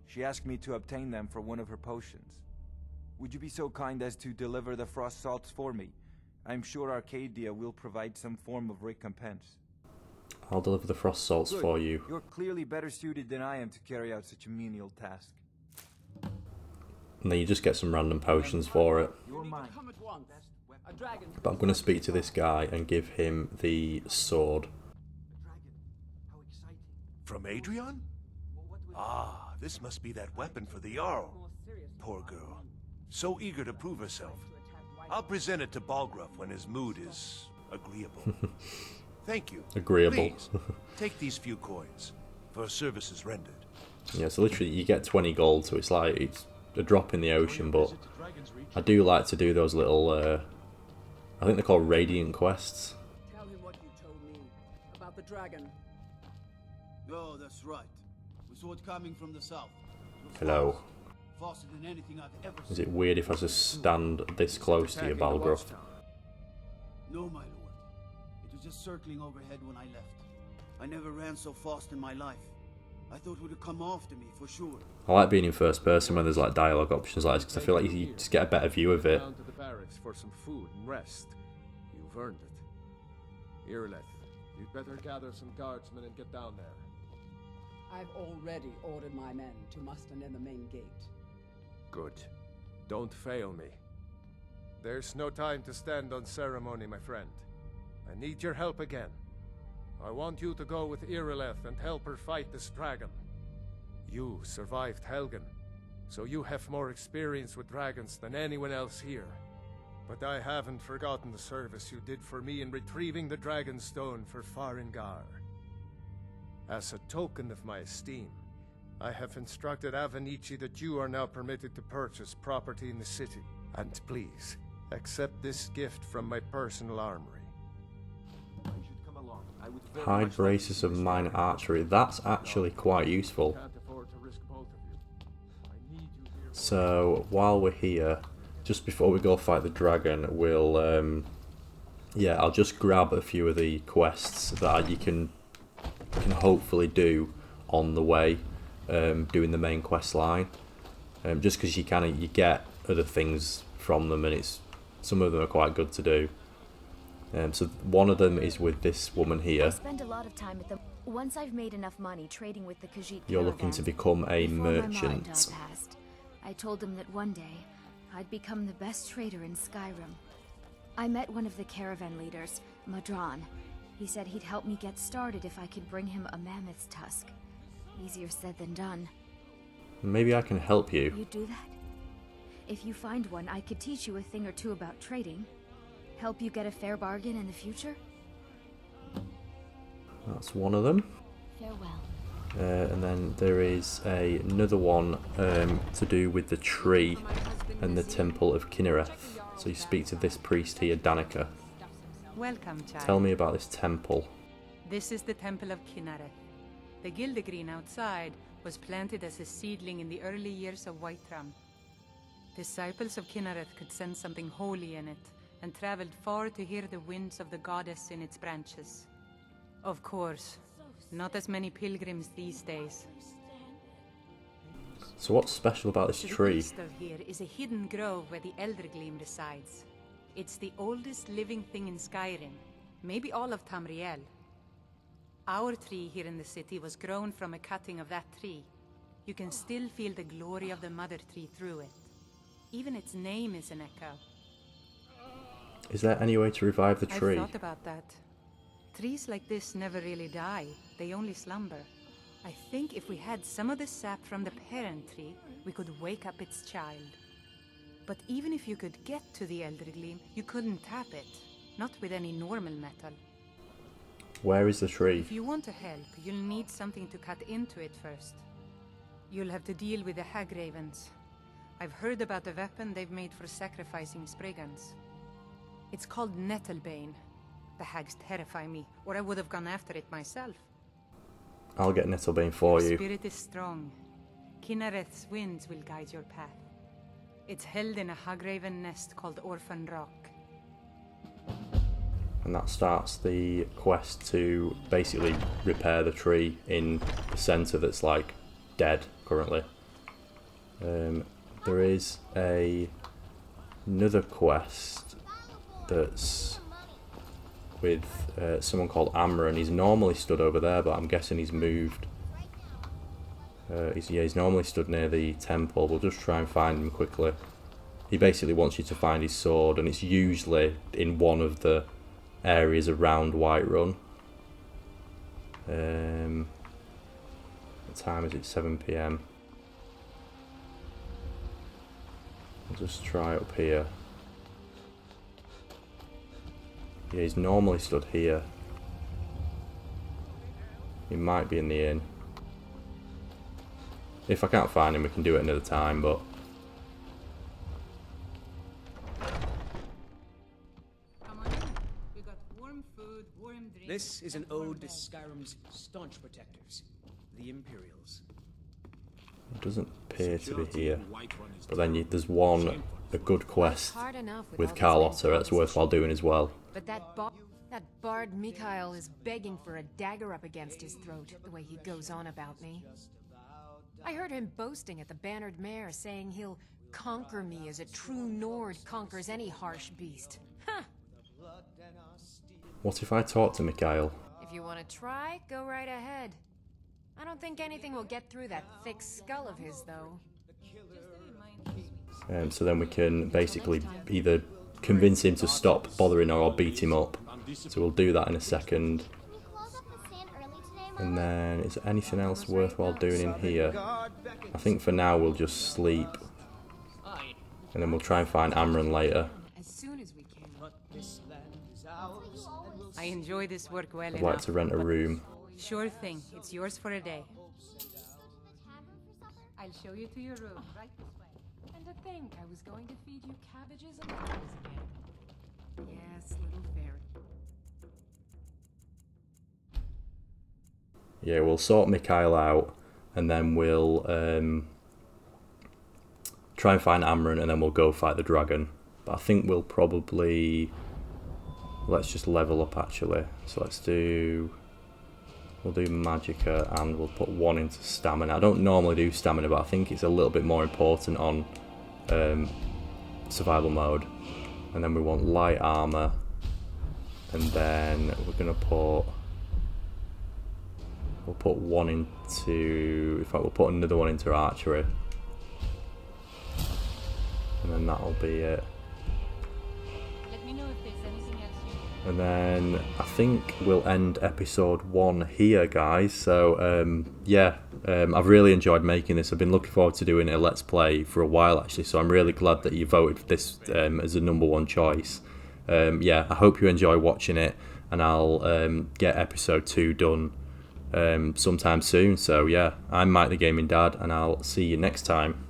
She asked me to obtain them for one of her potions. Would you be so kind as to deliver the frost salts for me? I'm sure Arcadia will provide some form of recompense. I'll deliver the frost salts for you. You're clearly better suited than I am to carry out such a menial task. and then you just get some random potions for it. But I'm going to speak to this guy and give him the sword. From Adrian? Ah, this must be that weapon for the Jarl. Poor girl. So eager to prove herself. I'll present it to Balgruuf when his mood is agreeable. Thank you. Agreeable. Please, take these few coins for services rendered. Yeah, so literally you get 20 gold, so it's like it's a drop in the ocean, but I do like to do those little, I think they're called Radiant quests. Tell him what you told me about the dragon. Oh, that's right. We saw it coming from the south. Hello. Faster than anything I've ever Is it weird if I just stand this close to you, Balgruuf? No, my lord. It was just circling overhead when I left. I never ran so fast in my life. I thought it would have come after me for sure. I like being in first person when there's like dialogue options like this, because I feel like you just get a better view of it. Down to the barracks for some food and rest. You've earned it. Irileth, you'd better gather some guardsmen and get down there. I've already ordered my men to muster near the main gate. Good. Don't fail me. There's no time to stand on ceremony, my friend. I need your help again. I want you to go with Irileth and help her fight this dragon. You survived Helgen, so you have more experience with dragons than anyone else here. But I haven't forgotten the service you did for me in retrieving the Dragon Stone for Farengar. As a token of my esteem, I have instructed Avenici that you are now permitted to purchase property in the city. And please, accept this gift from my personal armory. Hide braces of minor archery. That's actually quite useful. So while we're here, just before we go fight the dragon, we'll yeah, I'll just grab a few of the quests that you can hopefully do on the way, doing the main quest line. Just because you get other things from them, and some of them are quite good to do. So one of them is with this woman here. I spend a lot of time with them. Once I've made enough money trading with the Khajiit You're looking to become a before my mind merchant. all passed, I told them that one day I'd become the best trader in Skyrim. I met one of the caravan leaders, Madran. He said he'd help me get started if I could bring him a mammoth's tusk. Easier said than done. Maybe I can help you. You do that? If you find one, I could teach you a thing or two about trading. Help you get a fair bargain in the future? That's one of them. Farewell. And then there is another one to do with the tree and the temple of Kinnereth. So you speak to this priest here, Danica. Welcome, child. Tell me about this temple. This is the Temple of Kinnereth. The Gildegreen outside was planted as a seedling in the early years of Whiterun. Disciples of Kinnereth could sense something holy in it, and traveled far to hear the winds of the goddess in its branches. Of course, not as many pilgrims these days. So what's special about this To the tree? east of here is a hidden grove where the Eldergleam resides. It's the oldest living thing in Skyrim, maybe all of Tamriel. Our tree here in the city was grown from a cutting of that tree. You can still feel the glory of the mother tree through it. Even its name is an echo. Is there any way to revive the tree? I've thought about that. Trees like this never really die, they only slumber. I think if we had some of the sap from the parent tree, we could wake up its child. But even if you could get to the Eldergleam, you couldn't tap it. Not with any normal metal. Where is the tree? If you want to help, you'll need something to cut into it first. You'll have to deal with the Hag Ravens. I've heard about the weapon they've made for sacrificing Spriggans. It's called Nettlebane. The hags terrify me, or I would have gone after it myself. I'll get Nettlebane for Your you. spirit is strong. Kinnereth's winds will guide your path. It's held in a Hagraven nest called Orphan Rock. And that starts the quest to basically repair the tree in the centre that's like dead currently. There is another quest that's with someone called Amran. He's normally stood over there, but I'm guessing he's moved. He's normally stood near the temple. We'll just try and find him quickly. He basically wants you to find his sword, and it's usually in one of the areas around Whiterun. What time is it? 7 PM. I'll just try up here. Yeah, he's normally stood here. He might be in the inn. If I can't find him, we can do it another time, but... This is an ode to Skyrim's staunch protectors, the Imperials. It doesn't appear to be here. But then there's one, a good quest with Carlotta that's worthwhile doing as well. But that bard Mikhail is begging for a dagger up against his throat, the way he goes on about me. I heard him boasting at the Bannered Mare, saying he'll conquer me as a true Nord conquers any harsh beast. Huh. What if I talk to Mikhail? If you want to try, go right ahead. I don't think anything will get through that thick skull of his, though. So then we can basically either convince him to stop bothering her or beat him up. So we'll do that in a second. And then, is there anything else worthwhile doing in here? I think for now we'll just sleep. And then we'll try and find Amron later. As soon as we can. I enjoy this work well I'd like to rent a room. Sure thing. It's yours for a day. I'll show you to your room right this way. And to think I was going to feed you cabbages and apples again. Yes, little fairy. Yeah, we'll sort Mikhail out, and then we'll try and find Amron, and then we'll go fight the dragon. But I think we'll probably... Let's just level up, actually. So we'll do Magicka, and we'll put 1 into Stamina. I don't normally do Stamina, but I think it's a little bit more important on survival mode. And then we want Light Armor, and then we're going to put... We'll put 1 into... In fact, we'll put another 1 into Archery. And then that'll be it. Let me know if there's anything else you... And then I think we'll end episode 1 here, guys. So, yeah, I've really enjoyed making this. I've been looking forward to doing a Let's Play for a while, actually. So I'm really glad that you voted for this as a #1 choice. Yeah, I hope you enjoy watching it. And I'll get episode 2 done sometime soon. So, yeah, I'm Mike the Gaming Dad, and I'll see you next time.